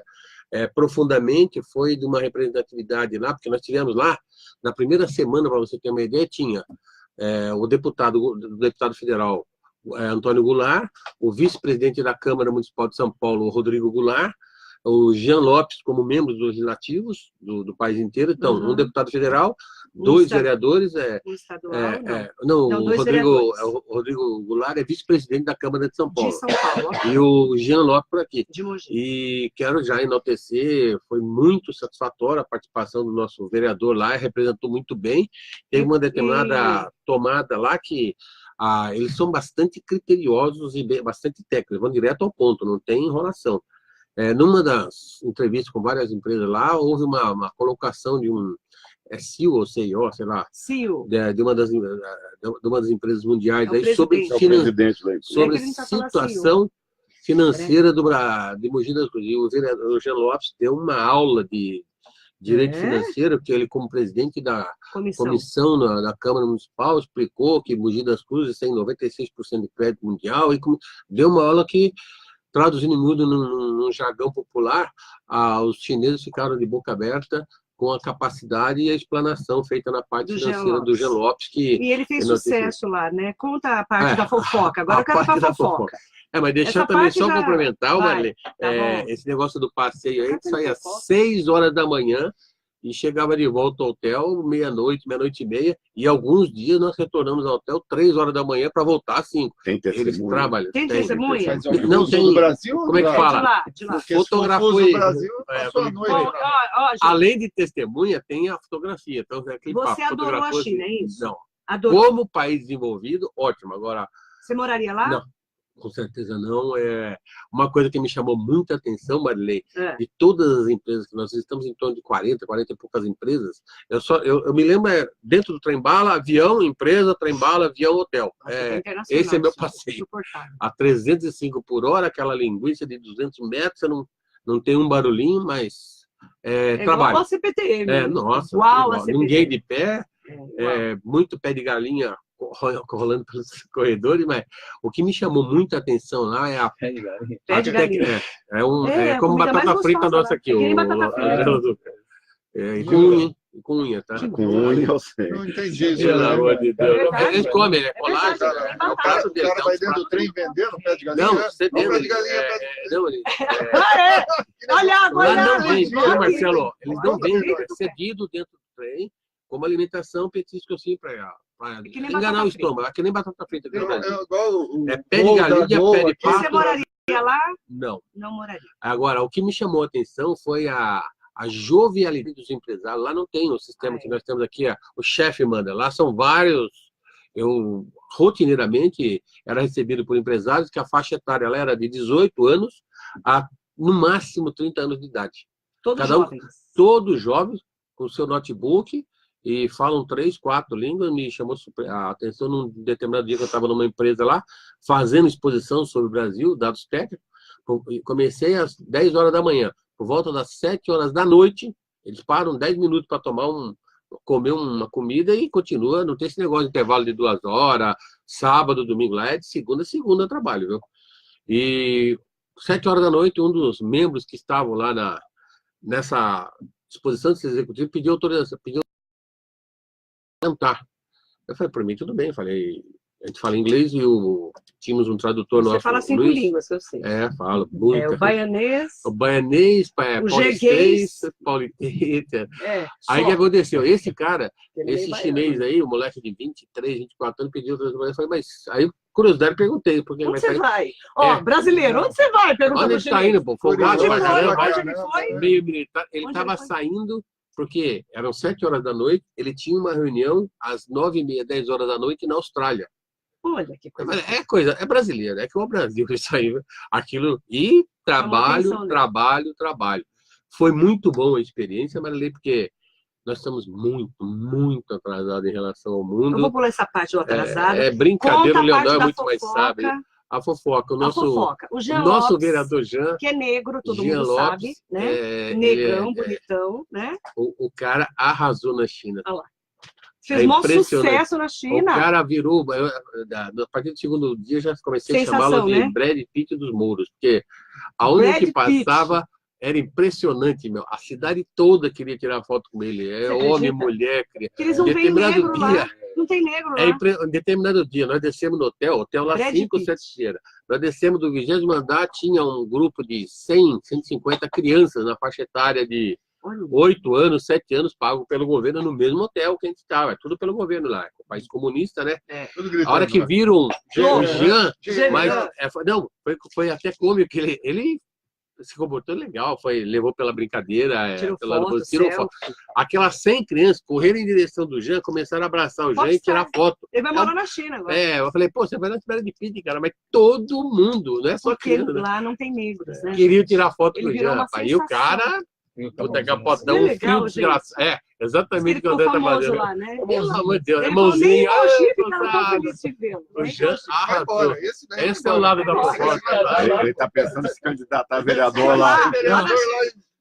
profundamente, foi de uma representatividade lá, porque nós tivemos lá, na primeira semana, para você ter uma ideia, tinha o deputado federal Antônio Goulart, o vice-presidente da Câmara Municipal de São Paulo, Rodrigo Goulart, o Jean Lopes como membros dos legislativos do país inteiro, então, um deputado federal, 2 vereadores, o Rodrigo Goulart é vice-presidente da Câmara de São Paulo. E o Jean Lopes por aqui. E quero já enaltecer, foi muito satisfatória a participação do nosso vereador lá, representou muito bem, teve uma determinada tomada lá que eles são bastante criteriosos e bastante técnicos, vão direto ao ponto, não tem enrolação. Numa das entrevistas com várias empresas lá, houve uma colocação de um CEO ou CEO, sei lá, de uma das empresas mundiais aí, sobre situação financeira de Mogi das Cruzes. E o vereador Jean Lopes deu uma aula de direito financeiro, que ele, como presidente da comissão na Câmara Municipal, explicou que Mogi das Cruzes tem 96% de crédito mundial, e deu uma aula que, traduzindo em miúdo num jargão popular, os chineses ficaram de boca aberta com a capacidade e a explanação feita na parte financeira do Jean Lopes. E ele fez sucesso lá, né? Conta a parte da fofoca. Agora eu quero para a fofoca. Mas deixa eu também só complementar, Marilei, esse negócio do passeio aí, que saía às 6 horas da manhã e chegava de volta ao hotel meia-noite, meia-noite e meia, e alguns dias nós retornamos ao hotel 3 horas da manhã para voltar às 5. Tem testemunha? Eles trabalham. Tem testemunha? Não tem. Do Brasil, como é que fala? De lá. Fotografou do Brasil, além de testemunha, tem a fotografia. Então, você adorou a China, é isso? Não. Adorou. Como país desenvolvido, ótimo. Agora, você moraria lá? Não. Com certeza não. Uma coisa que me chamou muita atenção, Marilei, de todas as empresas, que nós estamos em torno de 40 e poucas empresas, eu me lembro, dentro do trem-bala, avião, empresa, trem-bala, avião, hotel. Esse é meu passeio. A 305 por hora, aquela linguiça de 200 metros, não tem um barulhinho, mas trabalho. Igual a CPTM. Nossa, igual ninguém de pé, muito pé de galinha rolando pelos corredores, mas o que me chamou muita atenção lá é a pé de galinha. Como batata frita nossa aqui. Com unha, tá? Com unha, eu sei. Não entendi isso. Pelo amor de Deus. Eles comem, colagem. O prato dele. O cara vai dentro do trem vendendo pé de galinha? Não, você pé de galinha. Olha agora. Lá não vende, Marcelo. Eles não vendem, é cedido dentro do trem, como alimentação, petisco assim para enganar o estômago. É que nem batata frita. Pé de galinha, pé de pato. Você moraria lá? Não. Não moraria. Agora, o que me chamou a atenção foi a a jovialidade dos empresários. Lá não tem o sistema que nós temos aqui, o chefe manda. Lá são vários. Eu, rotineiramente, era recebido por empresários que a faixa etária ela era de 18 anos a, no máximo, 30 anos de idade. Todos jovens. Todos jovens, com o seu notebook, e falam 3, 4 línguas. Me chamou a atenção num determinado dia que eu estava numa empresa lá, fazendo exposição sobre o Brasil, dados técnicos. Comecei às 10 horas da manhã. Por volta das 7 horas da noite, eles param 10 minutos para comer uma comida e continua. Não tem esse negócio de intervalo de 2 horas, sábado, domingo. Lá é de segunda a segunda trabalho, viu? E 7 horas da noite, um dos membros que estavam lá nessa exposição de executivo pediu autorização, pediu cantar. Eu falei, por mim, tudo bem. Falei, a gente fala inglês e tínhamos um tradutor nosso. Você fala 5 línguas, eu sei. Falo muito. O baianês. O baianês, paulistês. Aí o que aconteceu? Esse cara, esse chinês aí, o moleque de 23, 24 anos, pediu autorização. Eu falei, mas aí, curiosidade, perguntei. Porque onde você vai? Brasileiro, onde você vai? Pergunta onde ele está indo, pô? Folgado pra caramba. Foi? Meio militar. Ele estava saindo, porque eram 7 horas da noite, ele tinha uma reunião às 9h30, 10 horas da noite na Austrália. Olha que coisa. É brasileiro, é que o Brasil isso aí, aquilo, e trabalho. Foi muito boa a experiência, Marilei, porque nós estamos muito atrasados em relação ao mundo. Eu vou pular essa parte do atrasado. É brincadeira, o Leonel é muito mais sábio. A fofoca. O nosso vereador Jean, que é negro, todo Jean mundo Lopes, sabe, né? Negão, bonitão, né? O cara arrasou na China. Olha lá. Fez maior sucesso na China. O cara virou, a partir do segundo dia, já comecei a chamá-lo de Brad Pitt dos Mouros, porque aonde que passava era impressionante, meu. A cidade toda queria tirar foto com ele. Homem, mulher, criança. Eles não têm negro lá. Não tem negro lá. Em determinado dia, nós descemos no hotel lá 5 ou 7 estrelas. Nós descemos do 20º andar, tinha um grupo de 100, 150 crianças na faixa etária de 8 anos, 7 anos, pago pelo governo no mesmo hotel que a gente estava. É tudo pelo governo lá. É um país comunista, né? A hora que viram o Jean, mas não, foi até cômico que ele se comportou legal, levou pela brincadeira, tirou foto. Aquelas 100 crianças correram em direção do Jean, começaram a abraçar o Jean e tirar foto. Ele vai morar na China agora. Eu falei, pô, você vai na espera de Pitt, cara, mas todo mundo, não é só criança. Porque lá não tem negros, né? Queria tirar foto do Jean, rapaz. E o cara, puta capotão, um fio desgraçado. Exatamente o que o André tá fazendo. Lá, né? Pelo amor de Deus, irmãozinho. O Jean arrasou. Esse é o lado da fofoca. Ele tá pensando em se candidatar a vereador lá.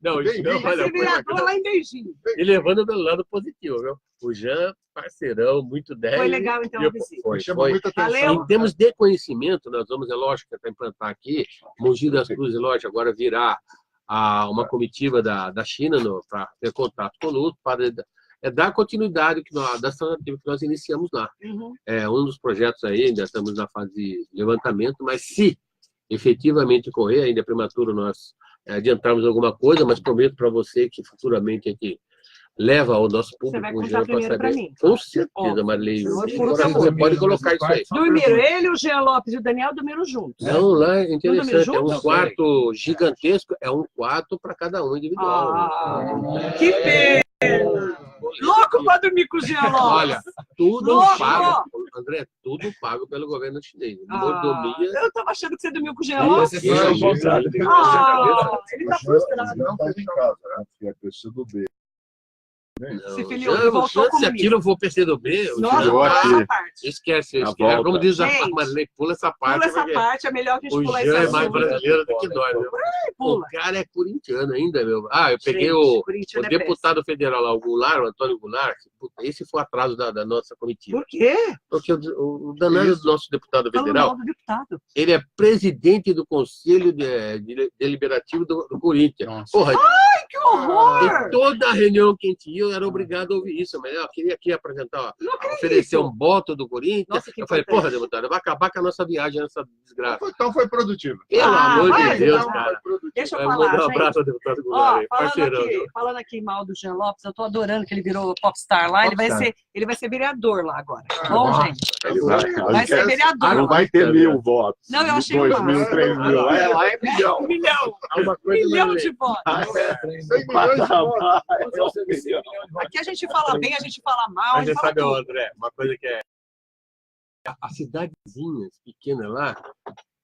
Não, vereador lá em Beijing. E levando pelo lado positivo, viu? O Jean, parceirão, muito 10. Foi legal, então, a visita. Foi. Em termos de conhecimento, nós vamos, é lógico, para implantar aqui, Mogi das Cruzes, é lógico, agora virá uma comitiva da China para ter contato conosco, para dar continuidade dessa narrativa que nós iniciamos lá. Um dos projetos aí, ainda estamos na fase de levantamento, mas se efetivamente correr, ainda é prematuro nós adiantarmos alguma coisa, mas prometo para você que futuramente a gente leva ao nosso público um dinheiro para saber. Com certeza, Marilei. Você pode colocar isso aí. Dormiram ele, o Jean Lopes e o Daniel dormiram juntos. Não, lá é interessante. É um quarto gigantesco, é um quarto para cada um individual. Que pena! Louco para dormir com o Jean Lopes. Olha, tudo pago. André, tudo pago pelo governo chinês. Mordomia. Eu estava achando que você dormiu com o Jean Lopes. Ele está frustrado. Não fez em casa, né? É preciso do B. Se aquilo for PCdoB, esquece. Como diz a Marilei, pula essa parte. Pula essa parte, é melhor que a gente pular essa. O Jean é mais brasileiro do que nós, meu. O cara é corintiano ainda, meu. Eu peguei o deputado federal lá, o Goulart, o Antônio Goulart. Esse foi o atraso da nossa comitiva. Por quê? Porque o danado do nosso deputado federal, ele é presidente do Conselho Deliberativo do Corinthians. Porra, ai, que horror! E toda a reunião que a gente ia, eu era obrigado a ouvir isso, mas eu queria aqui apresentar, oferecer um voto do Corinthians. Nossa, eu falei, porra, deputado, vai acabar com a nossa viagem nessa desgraça. Então foi produtivo. Pelo amor de Deus, então, cara. Deixa eu Mandar falar, um gente. abraço ao deputado Goulart, parceirão. Falando aqui mal do Jean Lopes, eu tô adorando que ele virou popstar lá, ele vai ser vereador lá agora. Bom, gente? Vai ser vereador. Não vai ter 1000 votos. Não, eu achei 2 mil, 3 mil. Lá é milhão. Milhão de votos. 100 milhões de votos. Aqui a gente fala bem, a gente fala mal. Mas você sabe, André, uma coisa que é... As cidadezinhas pequenas lá,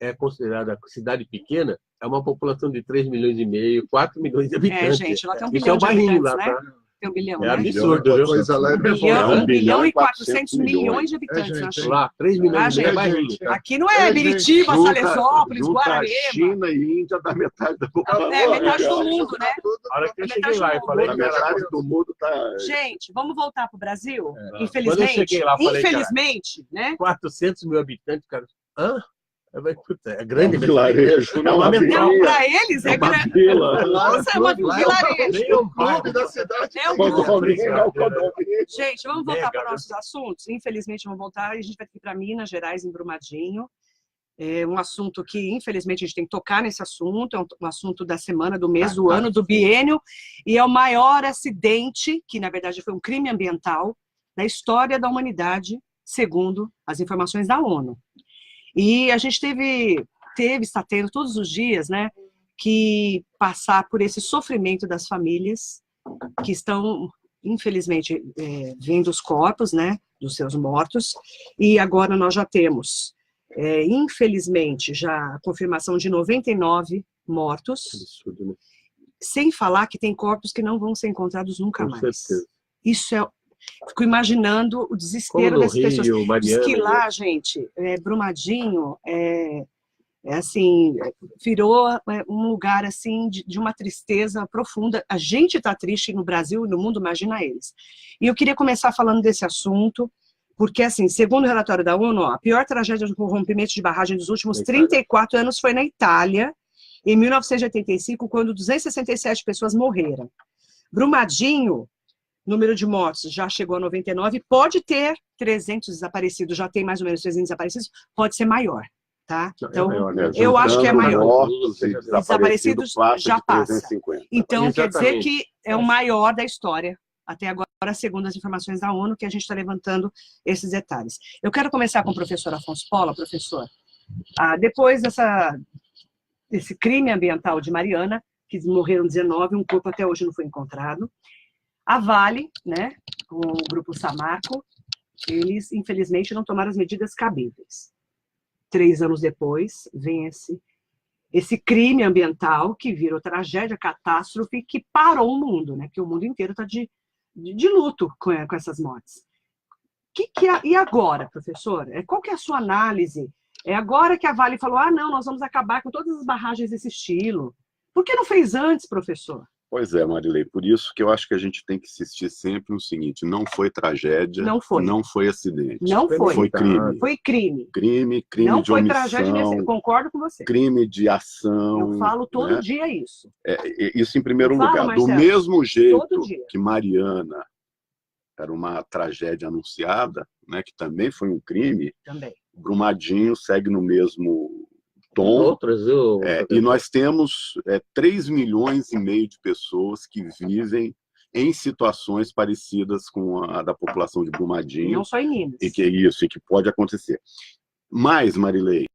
é considerada cidade pequena, é uma população de 3 milhões e meio, 4 milhões de habitantes. Gente, lá tem 1 Isso bilhão é o bairrinho de lá, habitantes, tá? né? Tem 1 bilhão, É né? absurdo, viu? Coisa lá é 1 bilhão e 400 milhões de habitantes. gente, Lá, 3 milhões e meio é bairrinho. gente. Aqui não é Biritiba, Salesópolis, Guararema. China e Índia da metade da população. É, metade do mundo, né? A hora que eu cheguei lá, eu falei A que era... metade do mundo tá... Gente, vamos voltar para o Brasil? Quando eu Infelizmente, cheguei lá, falei, infelizmente, né? 400 mil habitantes, cara. Hã? Eu falei, puta, é grande. É um vilarejo, É uma Não, metrópole. para eles é grande. vila. Nossa, é uma vilarejo. Nem um bairro. da cidade. É um Gente, vamos voltar para nossos assuntos? Infelizmente, vamos voltar. A gente vai ter que ir para Minas Gerais, em Brumadinho. É um assunto que, infelizmente, a gente tem que tocar nesse assunto. É um assunto da semana, do mês, do ano, do biênio. E é o maior acidente, que, na verdade, foi um crime ambiental, da história da humanidade, segundo as informações da ONU. E a gente está tendo todos os dias, né, que passar por esse sofrimento das famílias que estão, infelizmente, vendo os corpos, né, dos seus mortos, e agora nós já temos, infelizmente, já a confirmação de 99 mortos, Absurdo, né? sem falar que tem corpos que não vão ser encontrados nunca Com mais. certeza. Isso é... Fico imaginando o desespero das pessoas. Diz que lá, gente, Brumadinho, assim, virou um lugar assim de uma tristeza profunda. A gente está triste no Brasil e no mundo, imagina eles. E eu queria começar falando desse assunto, porque, assim, segundo o relatório da ONU, a pior tragédia de rompimento de barragem dos últimos 34 anos foi na Itália, em 1985, quando 267 pessoas morreram. Brumadinho, número de mortos já chegou a 99, pode ter 300 desaparecidos, já tem mais ou menos 300 desaparecidos, pode ser maior, tá? Então, eu acho que é maior. Desaparecidos já passa. Então, quer dizer que é o maior da história, até agora, segundo as informações da ONU, que a gente está levantando esses detalhes. Eu quero começar com o professor Afonso Pola, professor. Depois desse crime ambiental de Mariana, que morreram 19, um corpo até hoje não foi encontrado, a Vale, né, com o grupo Samarco, eles, infelizmente, não tomaram as medidas cabíveis. 3 anos depois, vem esse crime ambiental que virou tragédia, catástrofe, que parou o mundo, né, porque o mundo inteiro está de luto com essas mortes. E agora, professor? Qual que é a sua análise? É agora que a Vale falou, não, nós vamos acabar com todas as barragens desse estilo. Por que não fez antes, professor? Pois é, Marilei, por isso que eu acho que a gente tem que insistir sempre no seguinte, não foi tragédia, não foi acidente. Não foi. Foi crime. Foi crime. Crime não de omissão. Não foi tragédia, concordo com você. Crime de ação. Eu falo todo dia isso. Isso em primeiro lugar. Marcelo, do mesmo jeito que Mariana era uma tragédia anunciada, né, que também foi um crime, Brumadinho segue no mesmo tom, e nós temos 3 milhões e meio de pessoas que vivem em situações parecidas com a da população de Brumadinho. Não só em Minas. E que pode acontecer. Mas, Marilei,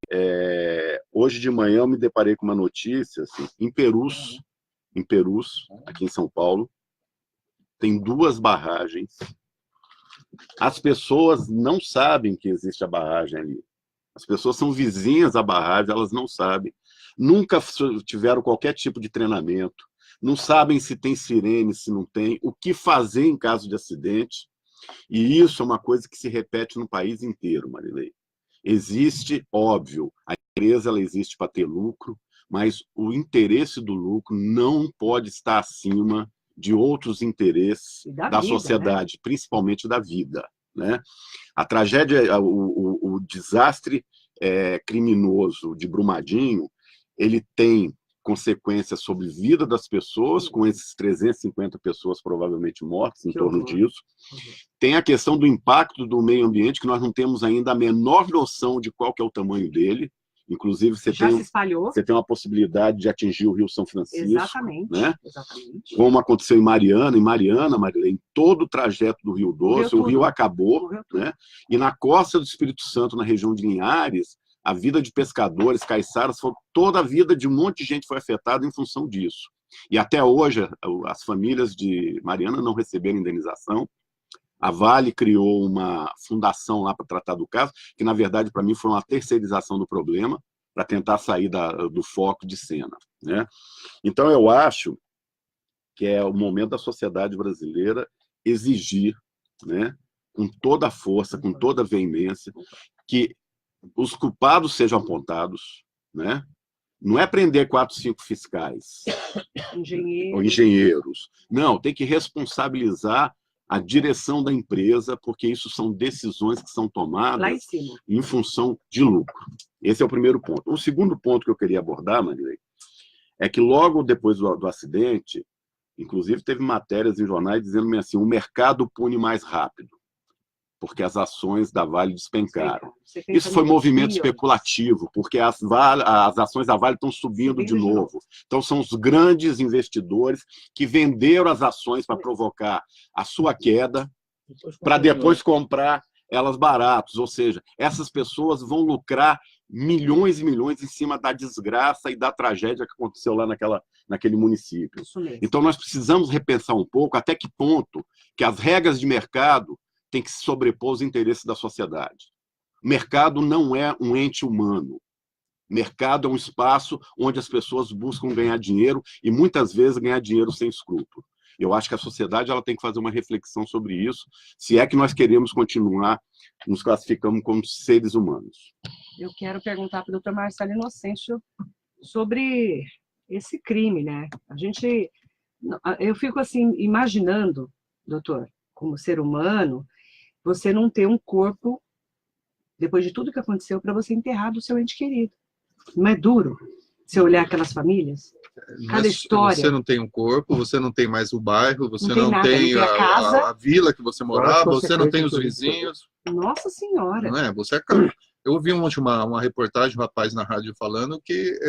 hoje de manhã eu me deparei com uma notícia, assim, em Perus, aqui em São Paulo, tem 2 barragens. As pessoas não sabem que existe a barragem ali. As pessoas são vizinhas à barragem, elas não sabem. Nunca tiveram qualquer tipo de treinamento. Não sabem se tem sirene, se não tem. O que fazer em caso de acidente. E isso é uma coisa que se repete no país inteiro, Marilei. Existe, óbvio, a empresa ela existe para ter lucro, mas o interesse do lucro não pode estar acima de outros interesses da sociedade, né? Principalmente da vida. Né? A tragédia, o desastre criminoso de Brumadinho, ele tem consequências sobre a vida das pessoas, com esses 350 pessoas provavelmente mortas em torno disso. Tem a questão do impacto do meio ambiente, que nós não temos ainda a menor noção de qual que é o tamanho dele. Inclusive, você tem uma possibilidade de atingir o Rio São Francisco. Exatamente. Né? Exatamente. Como aconteceu em Mariana, Marilene, em todo o trajeto do Rio Doce, o rio acabou. Né? E na costa do Espírito Santo, na região de Linhares, a vida de pescadores, caiçaras, toda a vida de um monte de gente foi afetada em função disso. E até hoje, as famílias de Mariana não receberam indenização. A Vale criou uma fundação lá para tratar do caso, que, na verdade, para mim, foi uma terceirização do problema, para tentar sair do foco de cena. Né? Então, eu acho que é o momento da sociedade brasileira exigir, né, com toda a força, com toda a veemência, que os culpados sejam apontados, né? Não é prender 4, 5 fiscais ou engenheiros. Não, tem que responsabilizar a direção da empresa, porque isso são decisões que são tomadas lá em cima, em função de lucro. Esse é o primeiro ponto. O segundo ponto que eu queria abordar, Marilei, é que logo depois do acidente, inclusive teve matérias em jornais dizendo assim, o mercado pune mais rápido, porque as ações da Vale despencaram. Isso foi movimento especulativo, porque as ações da Vale estão subindo de novo. Então, são os grandes investidores que venderam as ações para provocar a sua queda, para depois comprar elas baratas. Ou seja, essas pessoas vão lucrar milhões e milhões em cima da desgraça e da tragédia que aconteceu lá naquele município. Então, nós precisamos repensar um pouco até que ponto que as regras de mercado tem que se sobrepor aos interesses da sociedade. Mercado não é um ente humano. Mercado é um espaço onde as pessoas buscam ganhar dinheiro e, muitas vezes, ganhar dinheiro sem escrúpulo. Eu acho que a sociedade tem que fazer uma reflexão sobre isso, se é que nós queremos continuar nos classificando como seres humanos. Eu quero perguntar para o doutor Marcelo Inocêncio sobre esse crime, né? Eu fico assim, imaginando, doutor, como ser humano, você não ter um corpo, depois de tudo que aconteceu, para você enterrar do seu ente querido. Não é duro você olhar aquelas famílias? Cada história. Você não tem um corpo, você não tem mais o bairro, você não tem a vila que você morava, você não tem os vizinhos. Nossa Senhora! Não é? Você acaba... Eu ouvi ontem uma reportagem, um rapaz na rádio falando que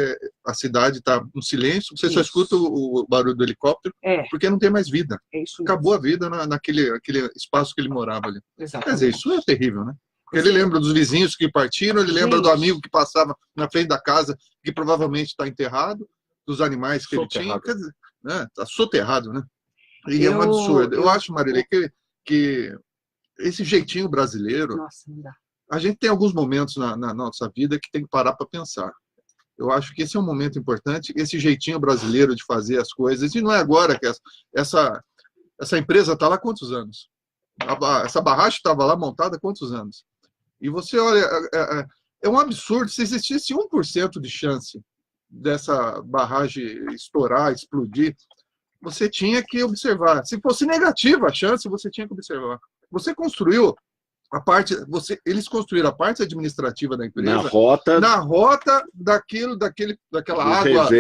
a cidade está em silêncio, você só escuta o barulho do helicóptero, porque não tem mais vida. Acabou a vida naquele espaço que ele morava ali. Exatamente. Quer dizer, isso é terrível, né? Porque ele lembra dos vizinhos que partiram, ele lembra do amigo que passava na frente da casa, que provavelmente está enterrado, dos animais que ele tinha, quer dizer, né? Está soterrado, né? E é um absurdo. Eu acho, Marilei, que esse jeitinho brasileiro... Nossa, não dá. A gente tem alguns momentos na nossa vida que tem que parar para pensar. Eu acho que esse é um momento importante, esse jeitinho brasileiro de fazer as coisas, e não é agora que essa empresa está lá há quantos anos? Essa barragem estava lá montada há quantos anos? E você olha, é um absurdo, se existisse 1% de chance dessa barragem estourar, explodir, você tinha que observar. Se fosse negativa a chance, você tinha que observar. Você construiu eles construíram a parte administrativa da empresa na rota daquela água, dos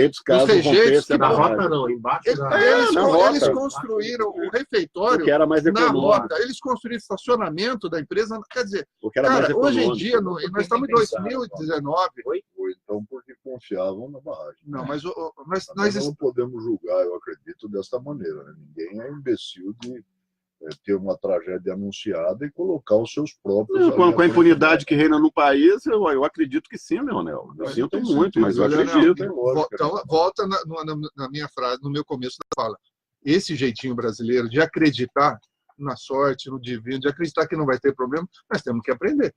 rejeitos. Na rota não, embaixo eles construíram o refeitório que era mais na rota, eles construíram o estacionamento da empresa, quer dizer, cara, hoje em dia, nós estamos em 2019. Ou então porque confiavam na barragem. Não, mas nós não podemos julgar, eu acredito, desta maneira. Né? Ninguém é imbecil de ter uma tragédia anunciada e colocar os seus próprios... Com a impunidade que reina no país, eu acredito que sim, Leonel. Eu sinto muito, mas eu acredito. Então, volta na minha frase, no meu começo da fala. Esse jeitinho brasileiro de acreditar na sorte, no divino, de acreditar que não vai ter problema, nós temos que aprender.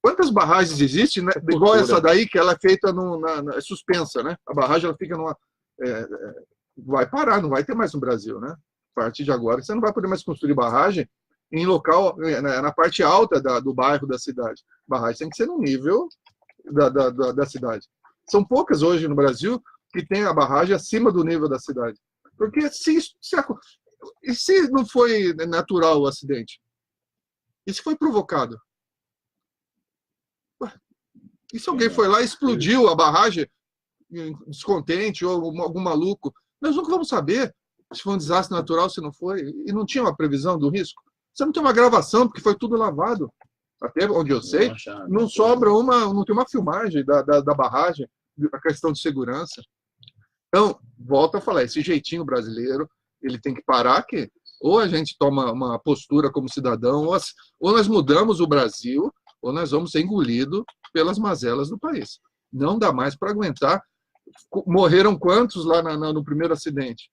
Quantas barragens existem, né? Igual essa daí, que ela é feita, é suspensa, né? A barragem ela fica numa... vai parar, não vai ter mais no Brasil, né? A partir de agora, você não vai poder mais construir barragem em local, na parte alta do bairro da cidade. Barragem tem que ser no nível da cidade. São poucas hoje no Brasil que tem a barragem acima do nível da cidade. Porque se não foi natural o acidente? E se foi provocado? E se alguém foi lá e explodiu a barragem descontente ou algum maluco. Nós nunca vamos saber se foi um desastre natural, se não foi. E não tinha uma previsão do risco. Você não tem uma gravação, porque foi tudo lavado. Até onde eu sei, não sobra não tem uma filmagem da barragem, a questão de segurança. Então, volto a falar, esse jeitinho brasileiro, ele tem que parar que ou a gente toma uma postura como cidadão, ou nós mudamos o Brasil, ou nós vamos ser engolidos pelas mazelas do país. Não dá mais para aguentar. Morreram quantos lá no primeiro acidente?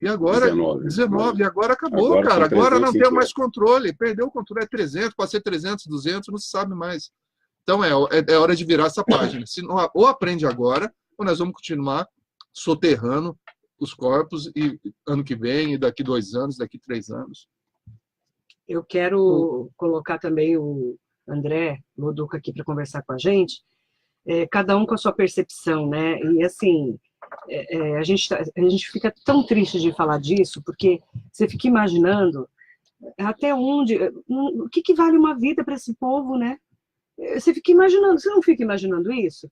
E agora, 19. E agora acabou, cara. Agora não tem mais controle. Perdeu o controle. É 300, pode ser 300, 200, não se sabe mais. Então, é hora de virar essa página. Ou aprende agora, ou nós vamos continuar soterrando os corpos e ano que vem, e daqui 2 anos, daqui 3 anos. Eu quero colocar também o André Loduca aqui para conversar com a gente. Cada um com a sua percepção, né? E assim, a gente fica tão triste de falar disso, porque você fica imaginando até onde, o que vale uma vida para esse povo, né? Você fica imaginando, você não fica imaginando isso?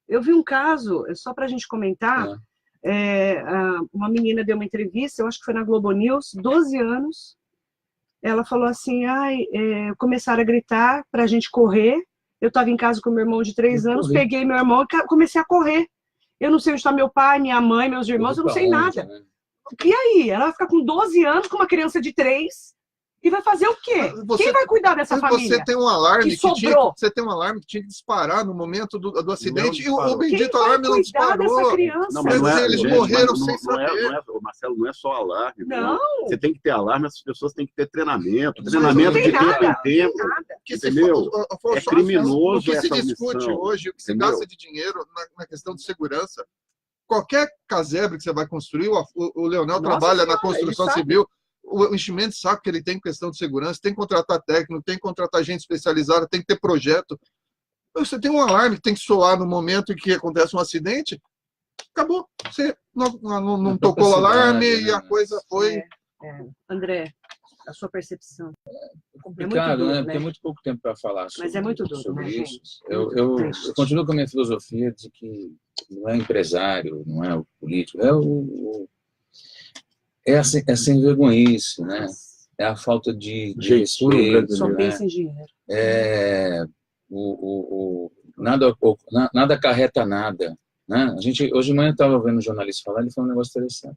Eu vi um caso, só para a gente comentar, uma menina deu uma entrevista, eu acho que foi na Globo News, 12 anos, ela falou assim, começaram a gritar para a gente correr, eu estava em casa com meu irmão de 3 anos, peguei meu irmão e comecei a correr. Eu não sei onde está meu pai, minha mãe, meus irmãos, eu não sei nada. Né? E aí? Ela vai ficar com 12 anos, com uma criança de 3, e vai fazer o quê? Quem vai cuidar dessa família? Você tem um alarme que tem um alarme que tinha que disparar no momento do acidente, e o bendito alarme não disparou. Não, mas eles morreram sem saber. Marcelo, não é só alarme. Não. Você tem que ter alarme, as pessoas têm que ter treinamento de tempo em tempo. Entendeu? É criminoso. O que se discute hoje, o que se gasta de dinheiro na questão de segurança. Qualquer casebre que você vai construir, o Leonel trabalha na construção civil, o enchimento de saco que ele tem em questão de segurança, tem que contratar técnico, tem que contratar gente especializada, tem que ter projeto. Você tem um alarme que tem que soar no momento em que acontece um acidente, acabou. Você não tocou o alarme, né? E a coisa foi... André, a sua percepção. É complicado, né? Tem muito pouco tempo para falar sobre, mas é muito duro, sobre né, isso. Gente? Eu continuo com a minha filosofia de que não é empresário, não é o político, é sem vergonhice, né? É a falta de respeito. Só pensa em dinheiro. Nada acarreta nada. Né? Hoje de manhã eu estava vendo um jornalista falar, ele falou um negócio interessante.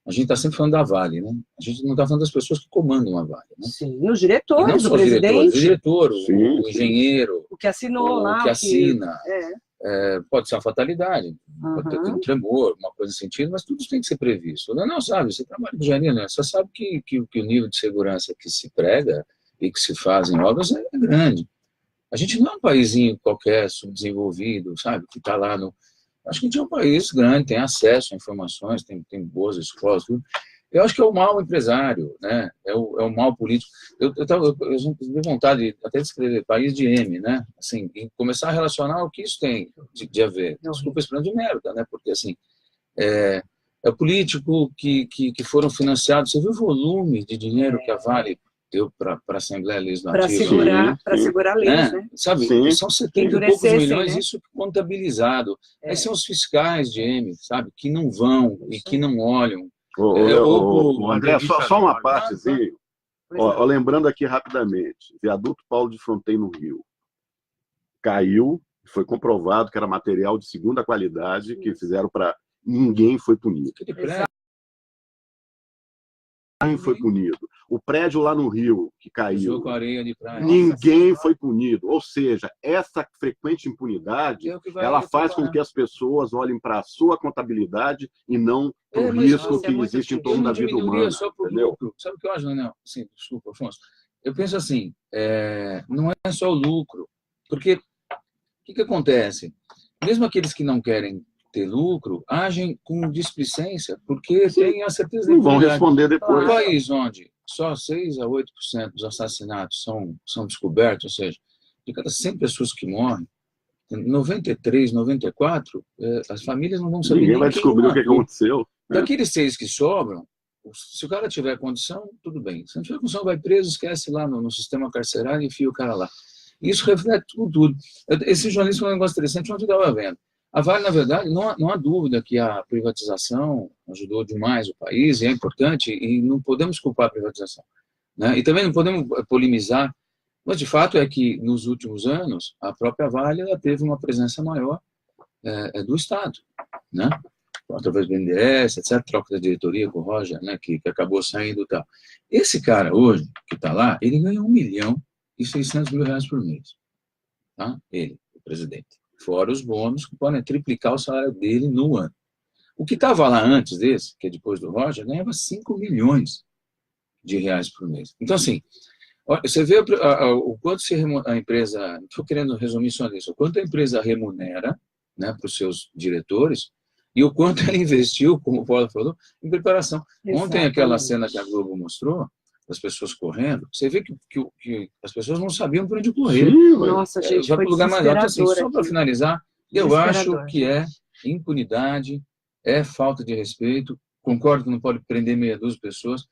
A gente está sempre falando da Vale, né? A gente não está falando das pessoas que comandam a Vale. Né? Sim, os diretores, não só o presidente. O diretor, o engenheiro. O que assinou lá. O que assina. Pode ser uma fatalidade, pode ter um tremor, uma coisa nesse sentido, mas tudo tem que ser previsto. Não sabe, você trabalha com engenharia, né? Você sabe que o nível de segurança que se prega e que se faz em obras é grande. A gente não é um paísinho qualquer, subdesenvolvido, sabe? Que está lá no... Acho que a gente é um país grande, tem acesso a informações, tem boas escolas, tudo. Eu acho que é o mal empresário, né? É o mal político. Eu tive vontade até de escrever país de M, né? Assim, e começar a relacionar o que isso tem de a ver. Desculpa esse plano de merda, né? Porque, assim, é o político que foram financiados. Você viu o volume de dinheiro que a Vale deu para a Assembleia Legislativa? Para segurar leis, né? Sabe, são 70 e poucos milhões, né? Isso contabilizado. Aí são os fiscais de M, sabe? Que não vão e que não olham. André, só uma partezinha. Lembrando aqui rapidamente, viaduto Paulo de Fronteira no Rio. Caiu, foi comprovado que era material de segunda qualidade, que fizeram para... Ninguém foi punido. Ninguém foi punido. O prédio lá no Rio, que caiu, ninguém foi punido. Ou seja, essa frequente impunidade, ela faz com que as pessoas olhem para a sua contabilidade e não para o risco que existe em torno da vida humana. Entendeu? Sabe o que eu acho, Leonel? Sim, desculpa, Afonso. Eu penso assim, não é só o lucro. Porque o que acontece? Mesmo aqueles que não querem ter lucro, agem com displicência, porque têm a certeza de que vão responder depois. Um país onde só 6 a 8% dos assassinatos são descobertos, ou seja, de cada 100 pessoas que morrem, 93, 94, as famílias não vão saber. Ninguém vai descobrir o que aconteceu. Daqueles 6 que sobram, se o cara tiver condição, tudo bem. Se não tiver condição, vai preso, esquece lá no sistema carcerário e enfia o cara lá. Isso reflete tudo. Esse jornalista foi um negócio interessante, ontem eu estava vendo. A Vale, na verdade, não há dúvida que a privatização ajudou demais o país, e é importante, e não podemos culpar a privatização, né? E também não podemos polemizar, mas de fato é que nos últimos anos a própria Vale ela teve uma presença maior do Estado, né? Através do BNDES, etc., troca da diretoria com o Roger, né, que acabou saindo e tal. Esse cara hoje, que está lá, ele ganha R$1.600.000 por mês. Tá? Ele, o presidente. Fora os bônus, que podem triplicar o salário dele no ano. O que estava lá antes desse, que é depois do Roger, ganhava R$5 milhões por mês. Então, assim, você vê o quanto a empresa, não estou querendo resumir só nisso, o quanto a empresa remunera, né, para os seus diretores, e o quanto ela investiu, como o Paulo falou, em preparação. Exatamente. Ontem, aquela cena que a Globo mostrou, das pessoas correndo, você vê que as pessoas não sabiam por onde correr. Nossa, gente, vai para o lugar mais alto. Assim, só para aqui. finalizar, eu acho que é impunidade, é falta de respeito, concordo que não pode prender meia dúzia de pessoas.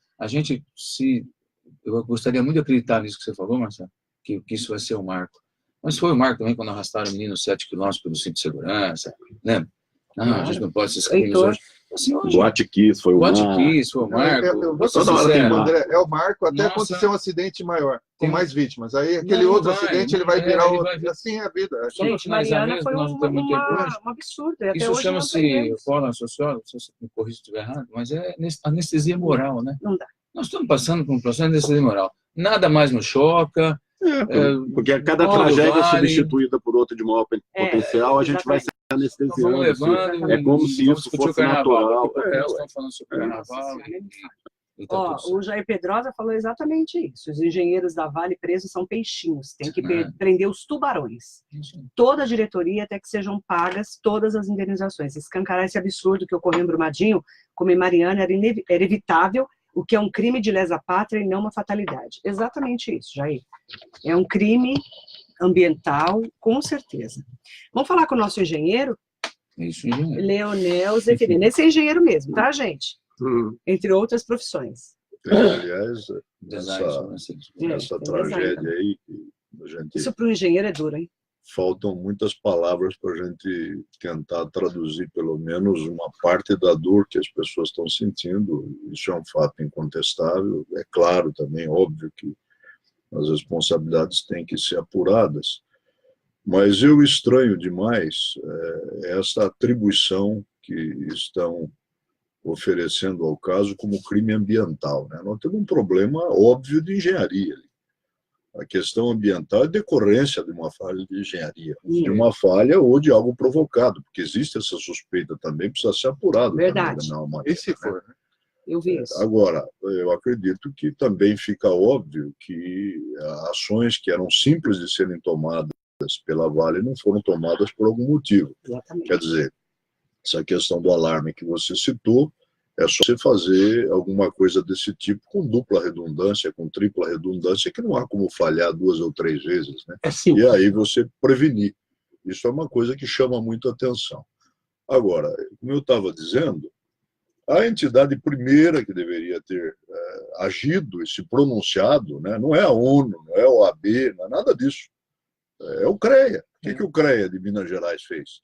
Eu gostaria muito de acreditar nisso que você falou, Marcelo, que isso vai ser o marco. Mas foi o marco também quando arrastaram o menino 7 quilômetros pelo cinto de segurança, né? A gente não pode se escrever hoje. Assim, hoje. Boate Kiss foi o marco. Foi o marco. Eu vou ser sincero, André, é o marco até acontecer um acidente maior, com mais vítimas. Aí aquele outro acidente ele vai virar outro. Assim é a vida. Gente, Mariana foi um absurdo. Isso chama-se, Paula, sociólogo, se você me corrija se estiver errado, mas é anestesia moral, né? Não dá. Nós estamos passando por um processo de anestesia moral. Nada mais nos choca. Porque cada tragédia é substituída por outra de maior potencial, a gente vai se anestesiando. É como se isso fosse natural. Estamos falando sobre o carnaval. O Jair Pedrosa falou exatamente isso. Os engenheiros da Vale presos são peixinhos. Tem que prender os tubarões. Toda a diretoria até que sejam pagas todas as indenizações. Escancarar esse absurdo que ocorreu em Brumadinho, como em Mariana, era evitável, o que é um crime de lesa pátria e não uma fatalidade. Exatamente isso, Jair. É um crime ambiental, com certeza. Vamos falar com o nosso engenheiro? Isso, engenheiro. Leonel Zeferino. Esse é engenheiro mesmo, tá, gente? Entre outras profissões. Aliás, essa tragédia aí, a gente... Isso para o engenheiro é duro, hein? Faltam muitas palavras para a gente tentar traduzir pelo menos uma parte da dor que as pessoas estão sentindo. Isso é um fato incontestável. É claro também, óbvio, que as responsabilidades têm que ser apuradas. Mas eu estranho demais essa atribuição que estão oferecendo ao caso como crime ambiental, né? Nós temos um problema óbvio de engenharia ali. A questão ambiental é decorrência de uma falha de engenharia, de uma falha ou de algo provocado, porque existe essa suspeita também, precisa ser apurado. Verdade. E se for, né? Eu vi isso. Agora, eu acredito que também fica óbvio que ações que eram simples de serem tomadas pela Vale não foram tomadas por algum motivo. Exatamente. Quer dizer, essa questão do alarme que você citou, é só você fazer alguma coisa desse tipo com dupla redundância, com tripla redundância, que não há como falhar 2 ou 3 vezes, né? E aí você prevenir. Isso é uma coisa que chama muito atenção. Agora, como eu estava dizendo, a entidade primeira que deveria ter agido e se pronunciado, né, não é a ONU, não é a OAB, não é nada disso. É o CREA. O que o CREA de Minas Gerais fez?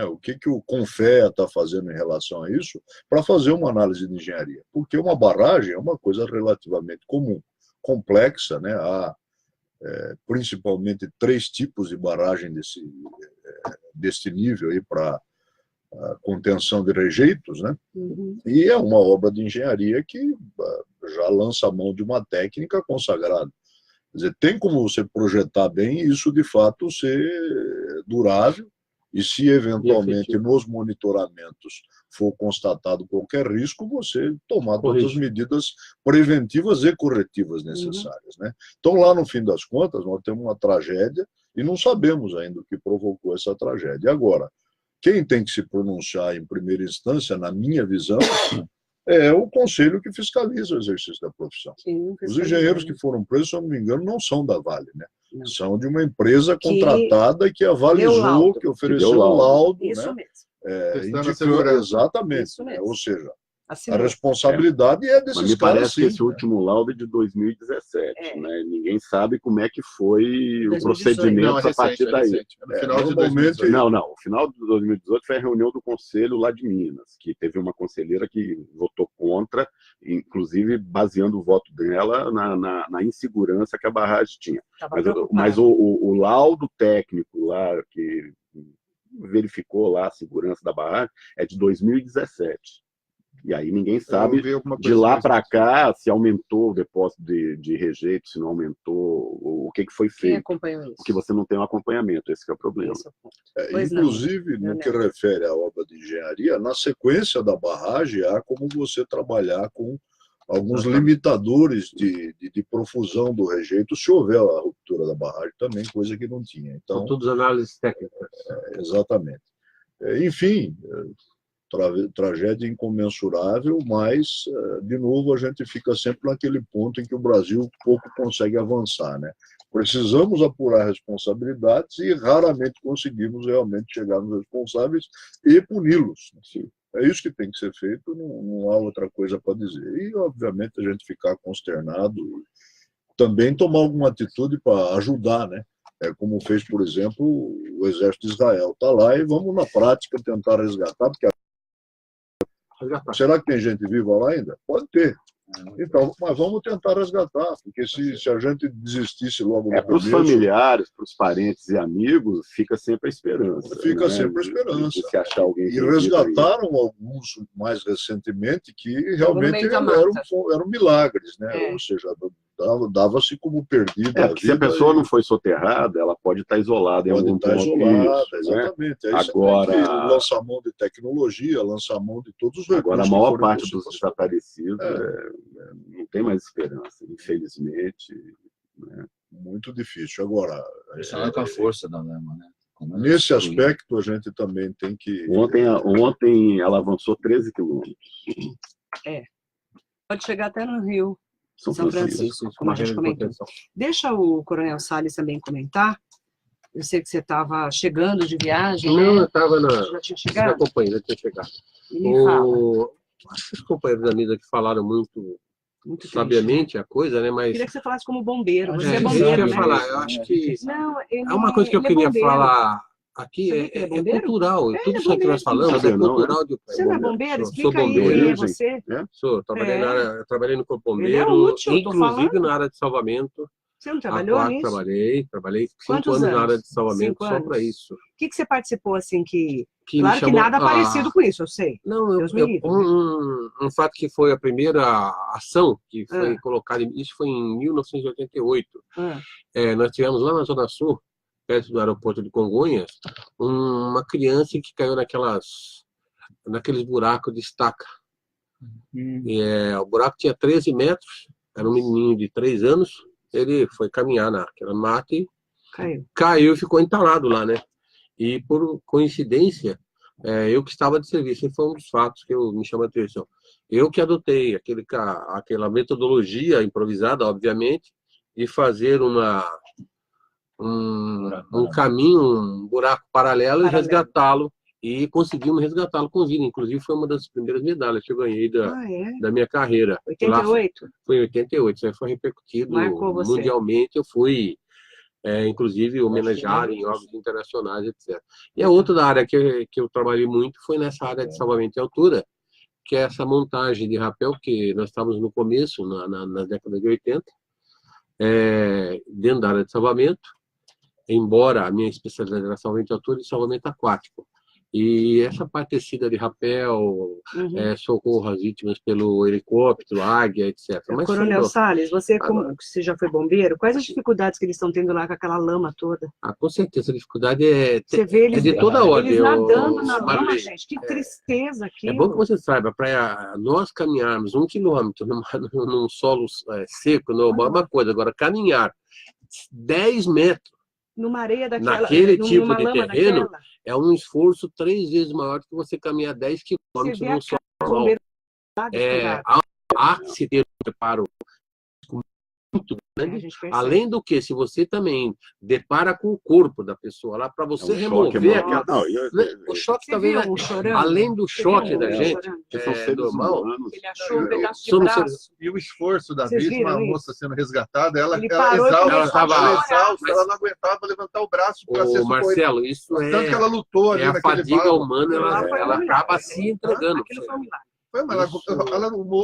O que o CONFEA está fazendo em relação a isso para fazer uma análise de engenharia? Porque uma barragem é uma coisa relativamente comum, complexa, né? Há principalmente 3 tipos de barragem desse nível aí para contenção de rejeitos, né? E é uma obra de engenharia que já lança a mão de uma técnica consagrada. Quer dizer, tem como você projetar bem isso de fato ser durável. E se eventualmente nos monitoramentos for constatado qualquer risco, você tomar todas as medidas preventivas e corretivas necessárias, né? Então, lá no fim das contas, nós temos uma tragédia e não sabemos ainda o que provocou essa tragédia. Agora, quem tem que se pronunciar em primeira instância, na minha visão, é o conselho que fiscaliza o exercício da profissão. Os engenheiros que foram presos, se eu não me engano, não são da Vale, né? Não. São de uma empresa contratada que avalizou, que ofereceu o laudo. Isso né? mesmo. Indicando, exatamente. Isso mesmo. Ou seja, A responsabilidade é desses Mas me caras, parece sim. que esse último laudo é de 2017, né? Ninguém sabe como é que foi 2018. o procedimento Não, é a partir recente, daí. recente. É no final de normalmente- 2018. Não, o final de 2018 foi a reunião do conselho lá de Minas, que teve uma conselheira que votou contra, inclusive baseando o voto dela na insegurança que a barragem tinha. Mas o laudo técnico lá, que verificou lá a segurança da barragem, é de 2017. E aí ninguém sabe de lá para cá se aumentou o depósito de rejeito, se não aumentou, o que foi feito. Quem acompanhou isso? Porque você não tem um acompanhamento, esse que é o problema. Inclusive, no que refere à obra de engenharia, na sequência da barragem, há como você trabalhar com alguns limitadores de profusão do rejeito, se houver a ruptura da barragem também, coisa que não tinha. Então, São todas análises técnicas. Exatamente. Enfim, tragédia incomensurável, mas, de novo, a gente fica sempre naquele ponto em que o Brasil pouco consegue avançar, né? Precisamos apurar responsabilidades e raramente conseguimos realmente chegar nos responsáveis e puni-los. Assim. É isso que tem que ser feito, não há outra coisa para dizer. E, obviamente, a gente ficar consternado, também tomar alguma atitude para ajudar, né? Como fez, por exemplo, o Exército de Israel. Está lá e vamos, na prática, tentar resgatar, porque será que tem gente viva lá ainda? Pode ter. Então, mas vamos tentar resgatar, porque se a gente desistisse logo no para os familiares, para os parentes e amigos, fica sempre a esperança. Fica né? sempre a esperança. De se achar alguém e resgataram aí alguns mais recentemente que realmente eram milagres, né? Ou seja, dava-se como perdida a vida. Se a pessoa não foi soterrada, ela pode estar isolada em algum ponto. Isolada, exatamente. Né? Agora, lançar mão de tecnologia, lançar mão de todos os recursos. Agora, a maior parte dos desaparecidos não tem mais esperança, infelizmente. Né? Muito difícil. Agora, isso é com a força da lama, né? Nesse aspecto, a gente também tem que... Ontem ela avançou 13 quilômetros. Pode chegar até no Rio. São Francisco, como a gente comentou. Deixa o Coronel Salles também comentar. Eu sei que você estava chegando de viagem. Não, né? eu estava já tinha chegado. acompanhando, já tinha chegado. Os companheiros da mesa que falaram muito sabiamente a coisa, né? Mas queria que você falasse como bombeiro. Você é bombeiro, bombeiro, né? falar. Eu acho que é uma coisa que eu queria falar aqui é cultural. Tudo isso que nós falamos é cultural. Você não é bombeiro? Sou bombeiro. Quem é você? Sou. Trabalhei no Corpo Bombeiro, inclusive na área de salvamento. Você não trabalhou nisso? Trabalhei 5 anos na área de salvamento só para isso. O que você participou, assim, claro que nada parecido com isso, eu sei. Não, um fato que foi a primeira ação que foi colocada, isso foi em 1988. Nós tivemos lá na Zona Sul, perto do aeroporto de Congonhas, uma criança que caiu naqueles buracos de estaca. O buraco tinha 13 metros, era um menininho de 3 anos, ele foi caminhar naquela mata e caiu e ficou entalado lá, né? E por coincidência, eu que estava de serviço, esse foi um dos fatos que me chamou a atenção. Eu que adotei aquela metodologia improvisada, obviamente, de fazer um caminho, um buraco paralelo e resgatá-lo. E conseguimos resgatá-lo com vida. Inclusive, foi uma das primeiras medalhas que eu ganhei da minha carreira. 88? Foi em 88. Isso aí foi repercutido mundialmente. Eu fui, inclusive, homenageado em órgãos internacionais, etc. E a outra área que eu trabalhei muito foi nessa área de salvamento de altura, que é essa montagem de rapel, que nós estávamos no começo, na década de 80, dentro da área de salvamento, embora a minha especialidade era salvamento de altura e salvamento aquático. E essa parte tecida de rapel, socorro às vítimas pelo helicóptero, águia, etc. Mas Coronel Salles, você já foi bombeiro, quais as dificuldades que eles estão tendo lá com aquela lama toda? Com certeza, a dificuldade é de toda ordem. Eles nadando na lama, gente, que tristeza aquilo. É bom que você saiba, para nós caminharmos 1 quilômetro num solo seco, é uma coisa. Agora, caminhar 10 metros numa areia daquela, naquele tipo de terreno, é um esforço 3 vezes maior do que você caminhar 10 quilômetros no solo. Há que se ter um preparo muito grande. Além do que, se você também depara com o corpo da pessoa lá, para você remover aquela... O choque também, além do choque da gente, que são seres normal, humanos. Ele achou um pedaço de braço. E o esforço da vítima, a moça sendo resgatada, ela exausta, ela não aguentava levantar o braço para ser socorrida. Marcelo, isso tanto que ela lutou ali a fadiga barco. humana, ela acaba se entregando. Aquilo foi um milagre.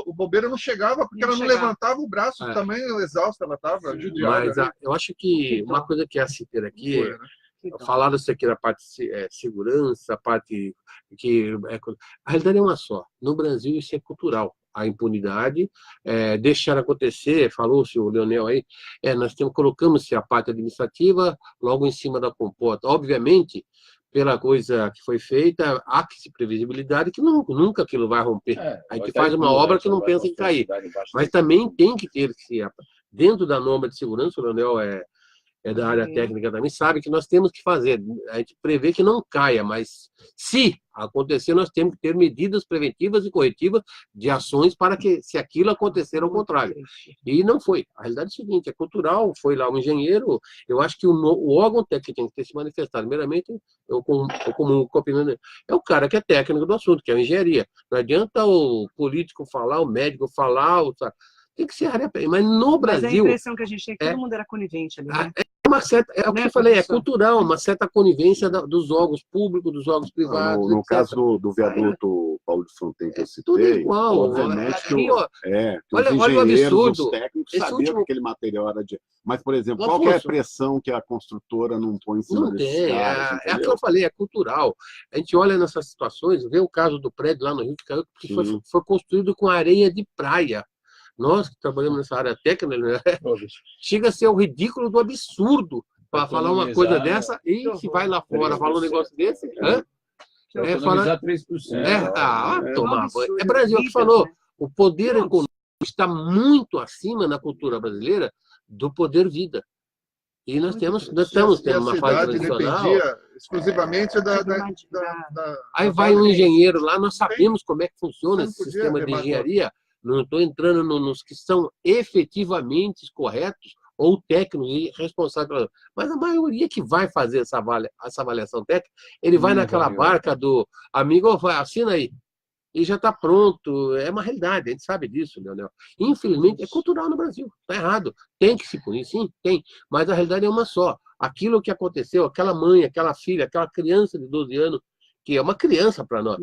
O bombeiro não chegava porque ela não levantava o braço, também exausta ela estava, judiada. Mas eu acho que uma coisa que é a se ter aqui, falaram isso aqui da parte segurança, a parte que... A realidade é uma só. No Brasil isso é cultural. A impunidade, deixar acontecer, falou-se o Leonel aí, nós colocamos-se a parte administrativa logo em cima da compota. Obviamente, pela coisa que foi feita, há que se previsibilidade que nunca aquilo vai romper. A gente faz uma obra que não pensa em cair. Mas também tem que ter, dentro da norma de segurança, o Leonel é da área técnica também, sabe que nós temos que fazer. A gente prevê que não caia, mas se acontecer, nós temos que ter medidas preventivas e corretivas de ações para que, se aquilo acontecer, ao contrário. E não foi. A realidade é a seguinte, é cultural, foi lá um engenheiro, eu acho que o órgão técnico que tem que ter se manifestado, primeiramente, eu comungo com a opinião dele, é o cara que é técnico do assunto, que é a engenharia. Não adianta o político falar, o médico falar, tem que ser área, mas no Brasil... Mas a impressão que a gente tem é que todo mundo era conivente ali, né? Uma certa, o que eu falei, é cultural, uma certa conivência dos órgãos públicos, dos órgãos privados. No caso do viaduto Paulo de Fronten que eu citei, tudo igual. Obviamente que olha o absurdo. os técnicos sabiam que aquele material era de... Mas, por exemplo, qual que é a pressão que a construtora não põe em cima desses caras? É o que eu falei, é cultural. A gente olha nessas situações, vê o caso do prédio lá no Rio que caiu, que foi construído com areia de praia. Nós que trabalhamos nessa área técnica, né? Chega a ser o ridículo do absurdo para falar uma coisa dessa e se vai lá fora falar um negócio desse. Economizar 3%. Tomar banho. É Brasil que falou. O poder econômico está muito acima na cultura brasileira do poder vida. E nós estamos tendo uma fase tradicional. Exclusivamente Aí vai um engenheiro lá, nós sabemos como é que funciona esse sistema de engenharia. Não estou entrando nos que são efetivamente corretos ou técnicos e responsáveis. Mas a maioria que vai fazer essa avaliação técnica, ele vai naquela barca do amigo, assina aí. E já está pronto. É uma realidade, a gente sabe disso, Leonel. Infelizmente, é cultural no Brasil. Está errado. Tem que se punir, sim, tem. Mas a realidade é uma só. Aquilo que aconteceu, aquela mãe, aquela filha, aquela criança de 12 anos, que é uma criança para nós,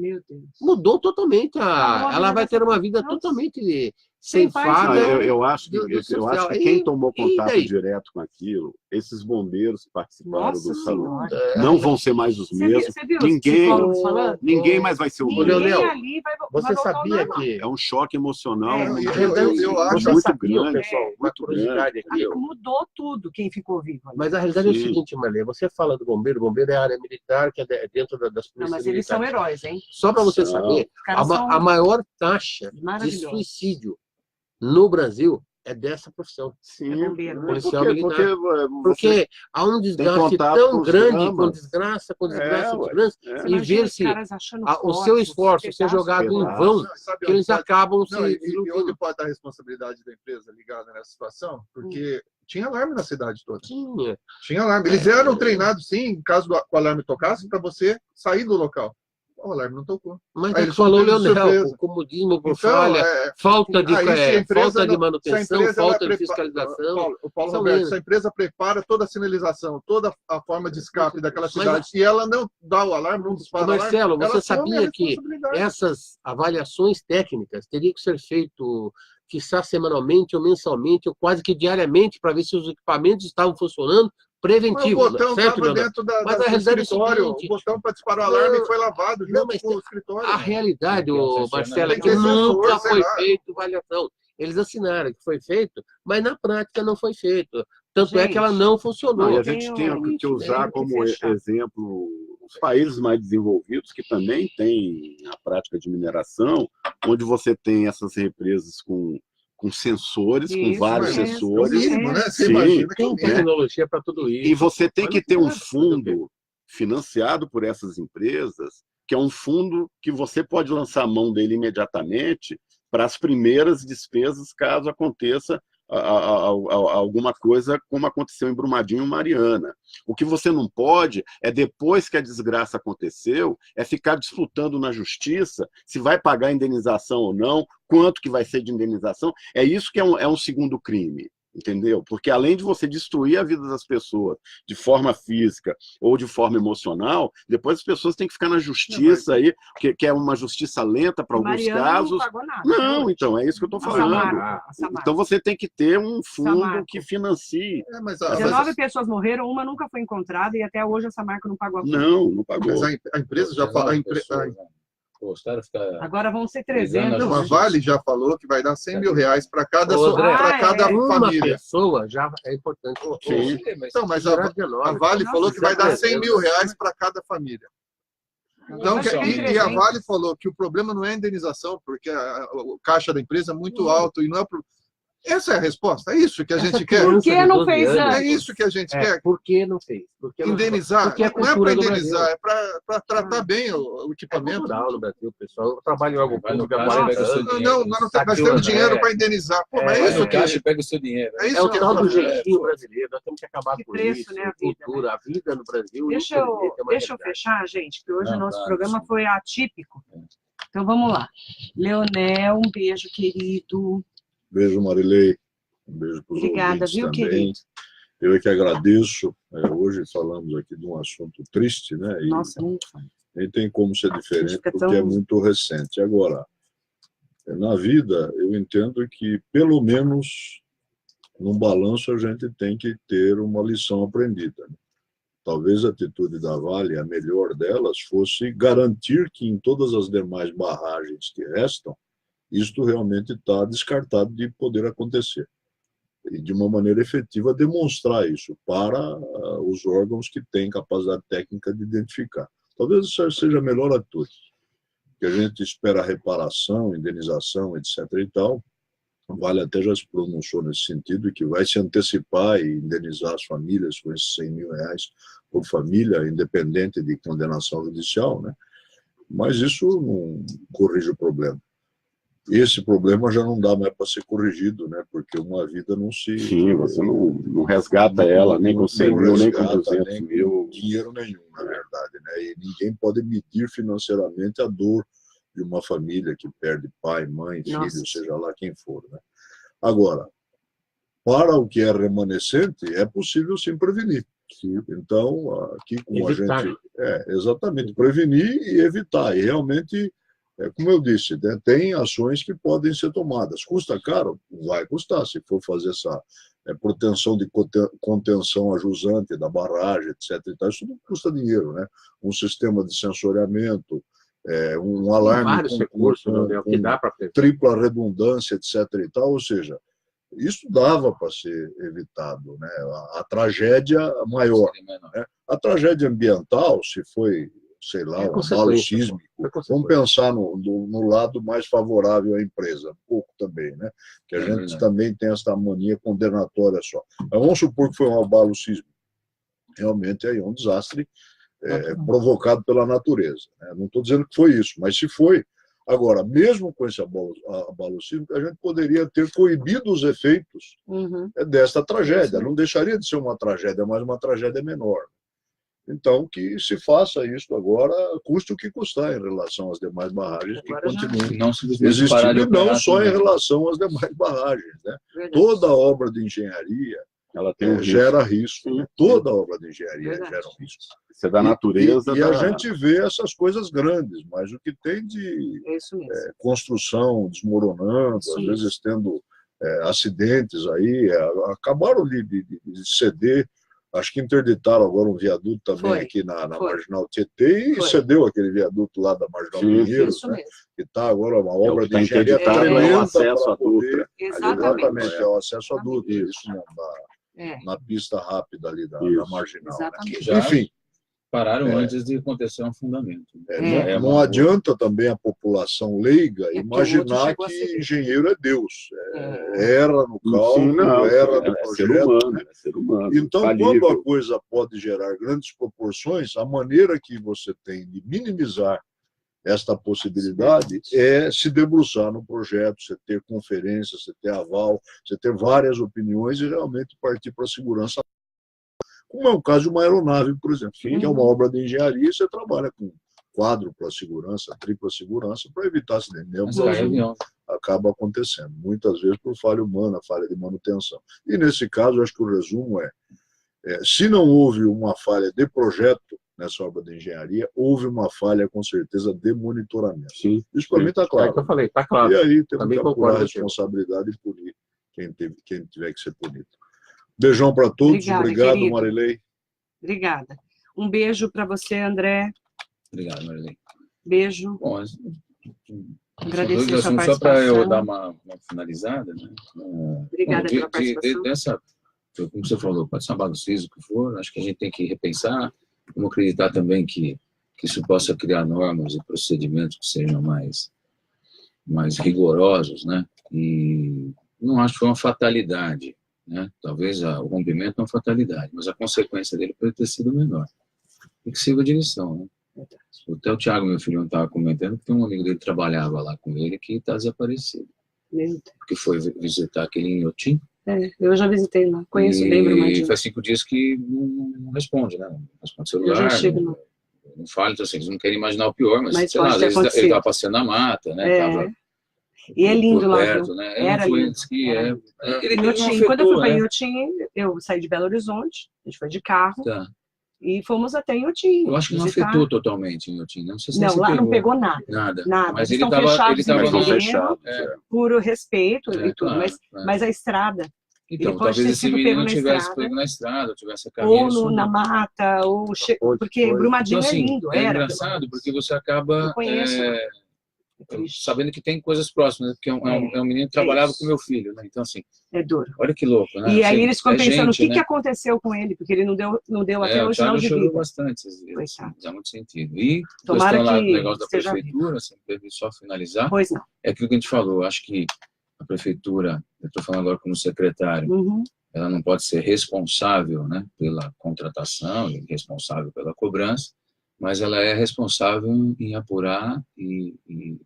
mudou totalmente. Ela vai ter uma vida totalmente ceifada. Eu acho que quem tomou contato direto com aquilo, esses bombeiros que participaram do salão, não vão ser mais os mesmos. Ninguém mais vai ser o mesmo. Você sabia que é um choque emocional eu acho muito grande, pessoal. Muito grande. Mudou tudo quem ficou vivo. Mas a realidade é o seguinte, Marlê, você fala do bombeiro, o bombeiro é a área militar, que é dentro das polícias. Mas eles são heróis, hein? Só para você saber, a maior taxa de suicídio no Brasil é dessa profissão. Sim, policial militar. Porque há um desgaste tão grande, com desgraça, e ver-se o seu esforço ser jogado em vão, que eles acabam se desiludindo. E onde pode estar a responsabilidade da empresa ligada nessa situação? Porque tinha alarme na cidade toda. Tinha alarme. Eles eram treinados, sim, caso o alarme tocasse, para você sair do local. O alarme não tocou. Mas ele falou, Leonel, o comodismo por falha, falta de manutenção, falta de fiscalização. O Paulo Roberto, se a empresa prepara toda a sinalização, toda a forma de escape daquela cidade, e ela não dá o alarme, não dispara o alarme... Marcelo, você sabia que essas avaliações técnicas teriam que ser feitas, quiçá semanalmente ou mensalmente, ou quase que diariamente, para ver se os equipamentos estavam funcionando, preventivo, o botão estava dentro do escritório, o botão para disparar o alarme foi lavado junto com o escritório. A realidade, Marcelo, é que nunca foi feito avaliação. Eles assinaram que foi feito, mas na prática não foi feito. Tanto é que ela não funcionou. E a gente tem que usar como exemplo os países mais desenvolvidos, que também têm a prática de mineração, onde você tem essas represas com sensores, com vários sensores. Sim, tem tecnologia para tudo isso. E você tem que ter um fundo financiado por essas empresas, que é um fundo que você pode lançar a mão dele imediatamente para as primeiras despesas, caso aconteça alguma coisa como aconteceu em Brumadinho e Mariana. O que você não pode é, depois que a desgraça aconteceu, é ficar disputando na justiça se vai pagar indenização ou não, quanto que vai ser de indenização. É isso que é um segundo crime. Entendeu? Porque além de você destruir a vida das pessoas de forma física ou de forma emocional, depois as pessoas têm que ficar na justiça aí, que é uma justiça lenta para alguns casos. Não pagou nada. Não, então, é isso que eu estou falando. Então você tem que ter um fundo que financie. 19 pessoas morreram, uma nunca foi encontrada e até hoje essa marca não pagou a conta. Não pagou. Mas a empresa já falou. Agora vão ser 300. Não, a Vale já falou que vai dar 100 mil reais para cada família. Uma pessoa já é importante. Então, mas a Vale falou que vai dar 100 mil reais para cada família. Então, e a Vale falou que o problema não é a indenização, porque o caixa da empresa é muito alto e não é Essa é a resposta? É isso que a gente quer? Por que não fez antes? É isso que a gente quer? Por que não fez? Indenizar? Não é para indenizar, é para tratar bem o equipamento. É no Brasil, pessoal. Eu trabalho em algo público há 40 anos. Não, nós temos dinheiro para indenizar. Pô, mas é isso que... pega o seu dinheiro. É o tal do jeitinho brasileiro. Nós temos que acabar com isso. Né, cultura, a vida no Brasil. Deixa eu fechar, gente, que hoje o nosso programa foi atípico. Então, vamos lá. Leonel, um beijo, querido. Beijo, Marilei. Um beijo para os ouvintes também. Querido. Eu é que agradeço. Hoje falamos aqui de um assunto triste, né? E nossa, muito. Nem tem como ser diferente, porque é muito recente. Agora, na vida, eu entendo que, pelo menos, num balanço, a gente tem que ter uma lição aprendida. Talvez a atitude da Vale, a melhor delas, fosse garantir que em todas as demais barragens que restam, isto realmente está descartado de poder acontecer. E, de uma maneira efetiva, demonstrar isso para os órgãos que têm capacidade técnica de identificar. Talvez isso seja a melhor atitude. Que a gente espera reparação, indenização, etc. e tal. Vale até já se pronunciou nesse sentido, que vai se antecipar e indenizar as famílias com esses 100 mil reais por família, independente de condenação judicial, né? Mas isso não corrige o problema. Esse problema já não dá mais para ser corrigido, né? Porque uma vida não se... Sim, você não resgata ela, nem com 100 mil, nem com 200 mil. Dinheiro nenhum, na verdade, né? E ninguém pode medir financeiramente a dor de uma família que perde pai, mãe, filho, seja lá quem for, né? Agora, para o que é remanescente, é possível sim prevenir. Sim. Então, aqui com evitar. A gente... exatamente, prevenir e evitar. E realmente... como eu disse, né, tem ações que podem ser tomadas. Custa caro? Vai custar. Se for fazer essa proteção de contenção a jusante da barragem, etc. E tal, isso não custa dinheiro, né? Um sistema de sensoriamento, um alarme com tripla redundância, etc. E tal, ou seja, isso dava para ser evitado, né? A tragédia maior. Né? A tragédia ambiental, se foi... sei lá, um abalo sísmico. Vamos pensar no lado mais favorável à empresa, um pouco também, né? Que a gente também tem essa mania condenatória só. Mas vamos supor que foi um abalo sísmico. Realmente é um desastre provocado pela natureza, né? Não estou dizendo que foi isso, mas se foi. Agora, mesmo com esse abalo sísmico, a gente poderia ter coibido os efeitos dessa tragédia. Não deixaria de ser uma tragédia, mas uma tragédia menor. Então, que se faça isso agora, custe o que custar em relação às demais barragens que continuam existindo, e não só em relação às demais barragens, né? Toda obra de engenharia ela gera risco. Né? Toda obra de engenharia gera um risco. Isso é da natureza. E a gente vê essas coisas grandes, mas o que tem de construção desmoronando, às vezes tendo acidentes aí, acabaram de ceder. Acho que interditaram agora um viaduto também aqui na Marginal Tietê e cedeu aquele viaduto lá da Marginal Pinheiros, né? Que está agora uma obra de engenharia tremenda acesso a Dutra. Exatamente. É o acesso a Dutra, isso não dá na pista rápida ali da Marginal. Né? Enfim. Pararam antes de acontecer um fundamento. Não adianta também a população leiga imaginar que engenheiro é Deus. Erra no cálculo, erra no projeto. Né? Ser humano, então, quando a coisa pode gerar grandes proporções, a maneira que você tem de minimizar esta possibilidade é se debruçar no projeto, você ter conferências, você ter aval, você ter várias opiniões e realmente partir para a segurança. Como é o caso de uma aeronave, por exemplo, que é uma obra de engenharia, você trabalha com quádrupla segurança, tripla segurança, para evitar acidente. Acaba acontecendo, muitas vezes por falha humana, falha de manutenção. E nesse caso, acho que o resumo se não houve uma falha de projeto nessa obra de engenharia, houve uma falha, com certeza, de monitoramento. Sim. Isso para mim está claro. É o que eu falei, está claro. E aí temos Também que apurar a responsabilidade e punir quem tiver que ser punido. Beijão para todos. Obrigado, Marilei. Obrigada. Um beijo para você, André. Obrigado, Marilei. Beijo. Bom, agradecer a sua participação. Só para eu dar uma finalizada, né? Obrigada pela participação. Como você falou, pode ser uma bagunça, o que for, acho que a gente tem que repensar, vamos acreditar também que isso possa criar normas e procedimentos que sejam mais rigorosos, né? E não acho que foi uma fatalidade, né? Talvez o rompimento é uma fatalidade, mas a consequência dele pode ter sido menor. E que sirva de lição, né? Até o Thiago, meu filho, estava comentando que tem um amigo dele que trabalhava lá com ele que está desaparecido. Porque foi visitar aquele em Inhotim. Eu já visitei lá, conheço bem Brumadinho. E faz 5 dias que não responde, né? Não responde celular, não fala, então assim, eles não querem imaginar o pior, mas sei lá, às vezes ele estava passeando na mata, né? E é lindo lá, viu? Né? Era lindo. Quando eu fui para Inhotim, eu saí de Belo Horizonte, a gente foi de carro, e fomos até Inhotim. Eu acho que não afetou totalmente Inhotim, não sei se não, lá não pegou nada. Mas eles ele estava fechado, por respeito e tudo, mas a estrada... Então, talvez esse menino não tivesse pego na estrada, tivesse a caminho... Ou na mata, porque Brumadinho então, assim, é lindo. É engraçado, porque você acaba sabendo que tem coisas próximas, porque é um menino que trabalhava com meu filho, né? Então, assim... É duro. Olha que louco, né? E aí eles ficam pensando o que aconteceu com ele, porque ele não deu até hoje sinal de vida. Chorou bastante esses dias, dá muito sentido. E tomara lá que do negócio da prefeitura, assim, só finalizar, é aquilo que a gente falou, acho que a prefeitura, eu estou falando agora como secretário, ela não pode ser responsável, né, pela contratação e responsável pela cobrança, mas ela é responsável em apurar e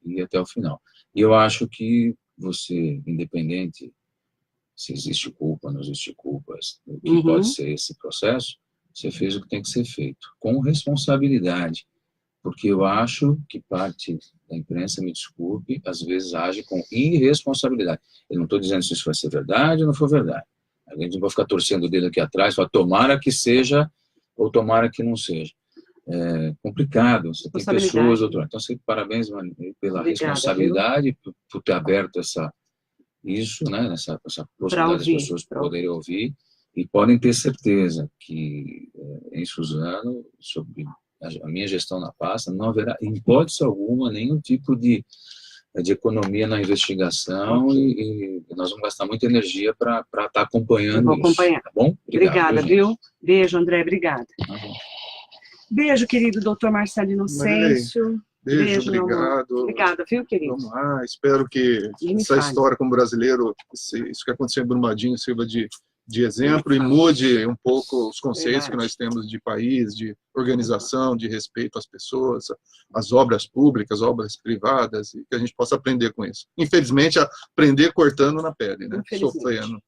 ir até o final. E eu acho que você, independente se existe culpa, não existe culpa, o que pode ser esse processo, você fez o que tem que ser feito, com responsabilidade. Porque eu acho que parte da imprensa, me desculpe, às vezes age com irresponsabilidade. Eu não estou dizendo se isso vai ser verdade ou não for verdade. A gente não vai ficar torcendo o dedo aqui atrás, falar, tomara que seja ou tomara que não seja. É complicado, você tem pessoas... Então, parabéns, Mani, pela responsabilidade, por ter aberto isso, né, essa possibilidade das pessoas poderem ouvir, e podem ter certeza que em Suzano, sobre a minha gestão na pasta, não haverá, em hipótese alguma, nenhum tipo de economia na investigação e nós vamos gastar muita energia para estar acompanhando isso. Tá bom? Obrigada, viu? Beijo, André, obrigada. Beijo, querido doutor Marcelo Inocêncio. Beijo, obrigado. Obrigada, viu, querido? Vamos lá, espero que essa história como brasileiro, isso que aconteceu em Brumadinho, sirva de exemplo e mude um pouco os conceitos que nós temos de país, de organização, de respeito às pessoas, às obras públicas, obras privadas, e que a gente possa aprender com isso. Infelizmente, aprender cortando na pele, né?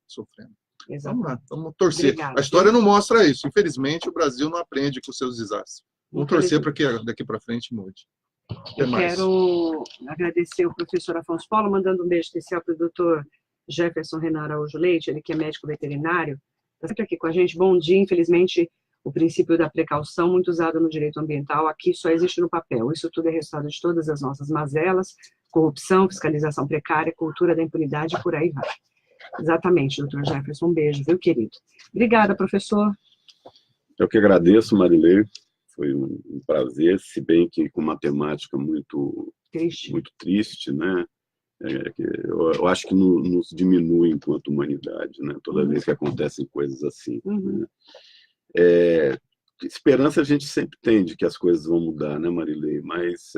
Sofrendo. Vamos lá, vamos torcer. Obrigada, a história não mostra isso. Infelizmente, o Brasil não aprende com seus desastres. Vamos torcer para que daqui para frente mude. Eu quero agradecer o professor Afonso Paulo, mandando um beijo especial para o doutor Jefferson Renan Araújo Leite, ele que é médico veterinário, está sempre aqui com a gente. Bom dia. Infelizmente, o princípio da precaução, muito usado no direito ambiental, aqui só existe no papel. Isso tudo é resultado de todas as nossas mazelas, corrupção, fiscalização precária, cultura da impunidade e por aí vai. Exatamente, doutor Jefferson. Um beijo, viu, querido? Obrigada, professor. Eu que agradeço, Marilei. Foi um prazer, se bem que com uma temática muito triste, né? Eu acho que nos diminui enquanto humanidade, né? Toda vez que acontecem coisas assim. Né? Esperança a gente sempre tem de que as coisas vão mudar, né, Marilei? Mas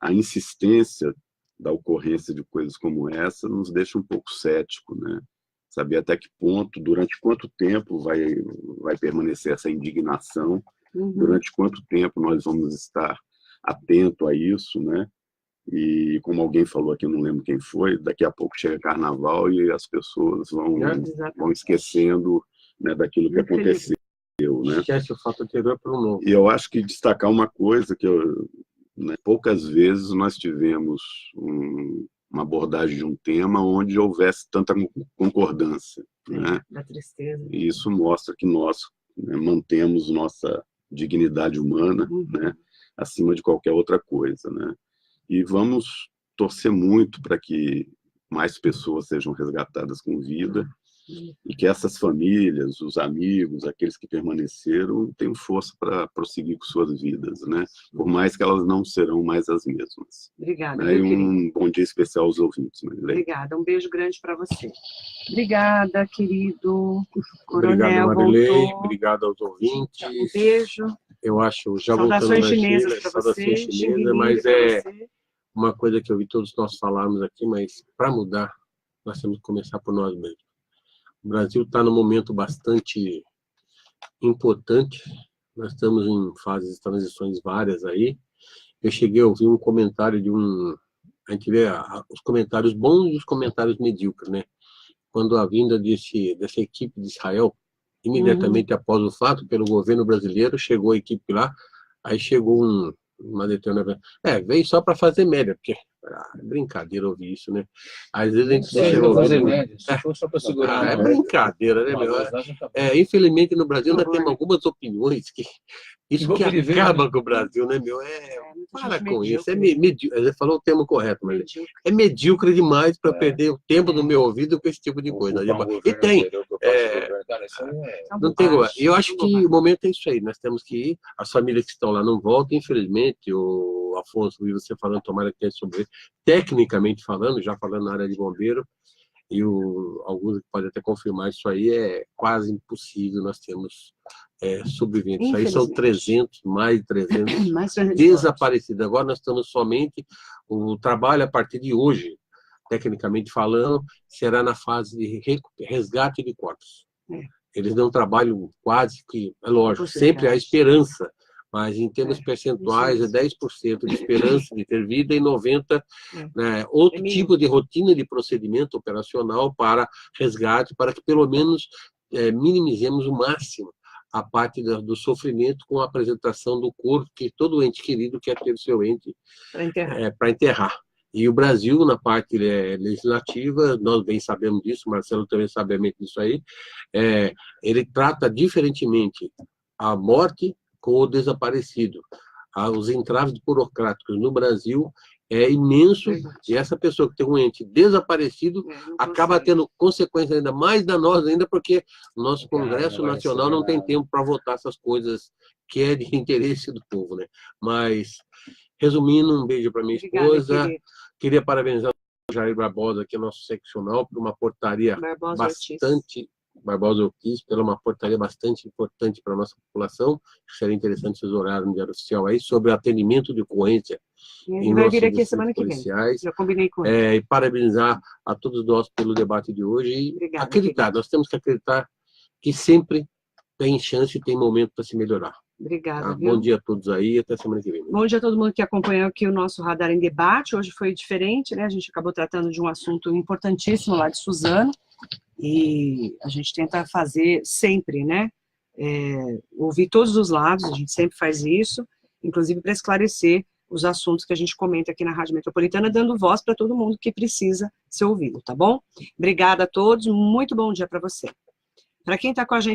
a insistência da ocorrência de coisas como essa nos deixa um pouco cético, né? Saber até que ponto, durante quanto tempo vai permanecer essa indignação, durante quanto tempo nós vamos estar atento a isso, né? E como alguém falou aqui, eu não lembro quem foi, daqui a pouco chega carnaval e as pessoas vão esquecendo, né, daquilo que aconteceu, né? Esquece o fato anterior para o novo. E eu acho que destacar uma coisa que né, poucas vezes nós tivemos uma abordagem de um tema onde houvesse tanta concordância, né? Da tristeza. E isso mostra que nós, né, mantemos nossa dignidade humana, né, acima de qualquer outra coisa, né? E vamos torcer muito para que mais pessoas sejam resgatadas com vida e que essas famílias, os amigos, aqueles que permaneceram, tenham força para prosseguir com suas vidas, né? Por mais que elas não serão mais as mesmas. Obrigada. E um bom dia especial aos ouvintes, Marilei. Obrigada, um beijo grande para você. Obrigada, querido. Coronel, obrigado, Marilei. Obrigado aos ouvintes. Um beijo. Eu acho, já saudações chinesas para você. Chinesa, mas é uma coisa que eu vi todos nós falarmos aqui, mas para mudar, nós temos que começar por nós mesmos. O Brasil está num momento bastante importante, nós estamos em fases de transições várias aí. Eu cheguei a ouvir um comentário de a gente vê os comentários bons e os comentários medíocres, né? Quando a vinda dessa equipe de Israel, imediatamente após o fato, pelo governo brasileiro, chegou a equipe lá, aí chegou uma determinada... veio só para fazer média, porque... brincadeira ouvir isso, né? Às vezes a gente deixa fazer média, se for só para segurar. É brincadeira, né, meu? Infelizmente no Brasil nós temos algumas opiniões que acaba com o Brasil, né, meu? Para com isso, é medíocre. Você falou o termo correto, mas é medíocre demais para perder o tempo do meu ouvido com esse tipo de coisa. E tem. Não tem. Eu acho que o momento é isso aí. Nós temos que ir. As famílias que estão lá não voltam, infelizmente. O Afonso e você falando, tomara que tenha sobre. Tecnicamente falando, já falando na área de bombeiro, e alguns podem até confirmar isso aí, é quase impossível nós temos sobreviventes. Isso aí são 300, mais de 300 desaparecidos. Agora nós estamos somente, o trabalho a partir de hoje, tecnicamente falando, será na fase de resgate de corpos. Eles não trabalham quase que, é lógico, sempre há esperança, mas em termos percentuais é 10% de esperança de ter vida e 90% né, outro tipo de rotina de procedimento operacional para resgate, para que pelo menos minimizemos o máximo a parte do sofrimento com a apresentação do corpo, que todo ente querido quer ter o seu ente para enterrar. E o Brasil, na parte legislativa, nós bem sabemos disso, Marcelo também sabe disso aí, ele trata diferentemente a morte com o desaparecido. Os entraves burocráticos no Brasil é imenso, e essa pessoa que tem um ente desaparecido acaba tendo consequências ainda mais danosas, ainda porque o nosso Congresso Nacional não tem tempo para votar essas coisas que é de interesse do povo, né? Mas, resumindo, um beijo para minha esposa. Queria parabenizar o Jair Barbosa, que é nosso seccional, por uma portaria Barbosa Ortiz, pela uma portaria bastante importante para a nossa população, que seria interessante vocês olharem no Diário Oficial aí, sobre atendimento de ocorrência em nossos distritos policiais. Já combinei com ele. E parabenizar a todos nós pelo debate de hoje e acreditar, nós temos que acreditar que sempre tem chance e tem momento para se melhorar. Obrigada. Bom dia a todos aí e até semana que vem. Bom dia a todo mundo que acompanhou aqui o nosso Radar em Debate. Hoje foi diferente, né? A gente acabou tratando de um assunto importantíssimo lá de Suzano. E a gente tenta fazer sempre, né? Ouvir todos os lados, a gente sempre faz isso, inclusive para esclarecer os assuntos que a gente comenta aqui na Rádio Metropolitana, dando voz para todo mundo que precisa ser ouvido, tá bom? Obrigada a todos, muito bom dia para você. Para quem está com a gente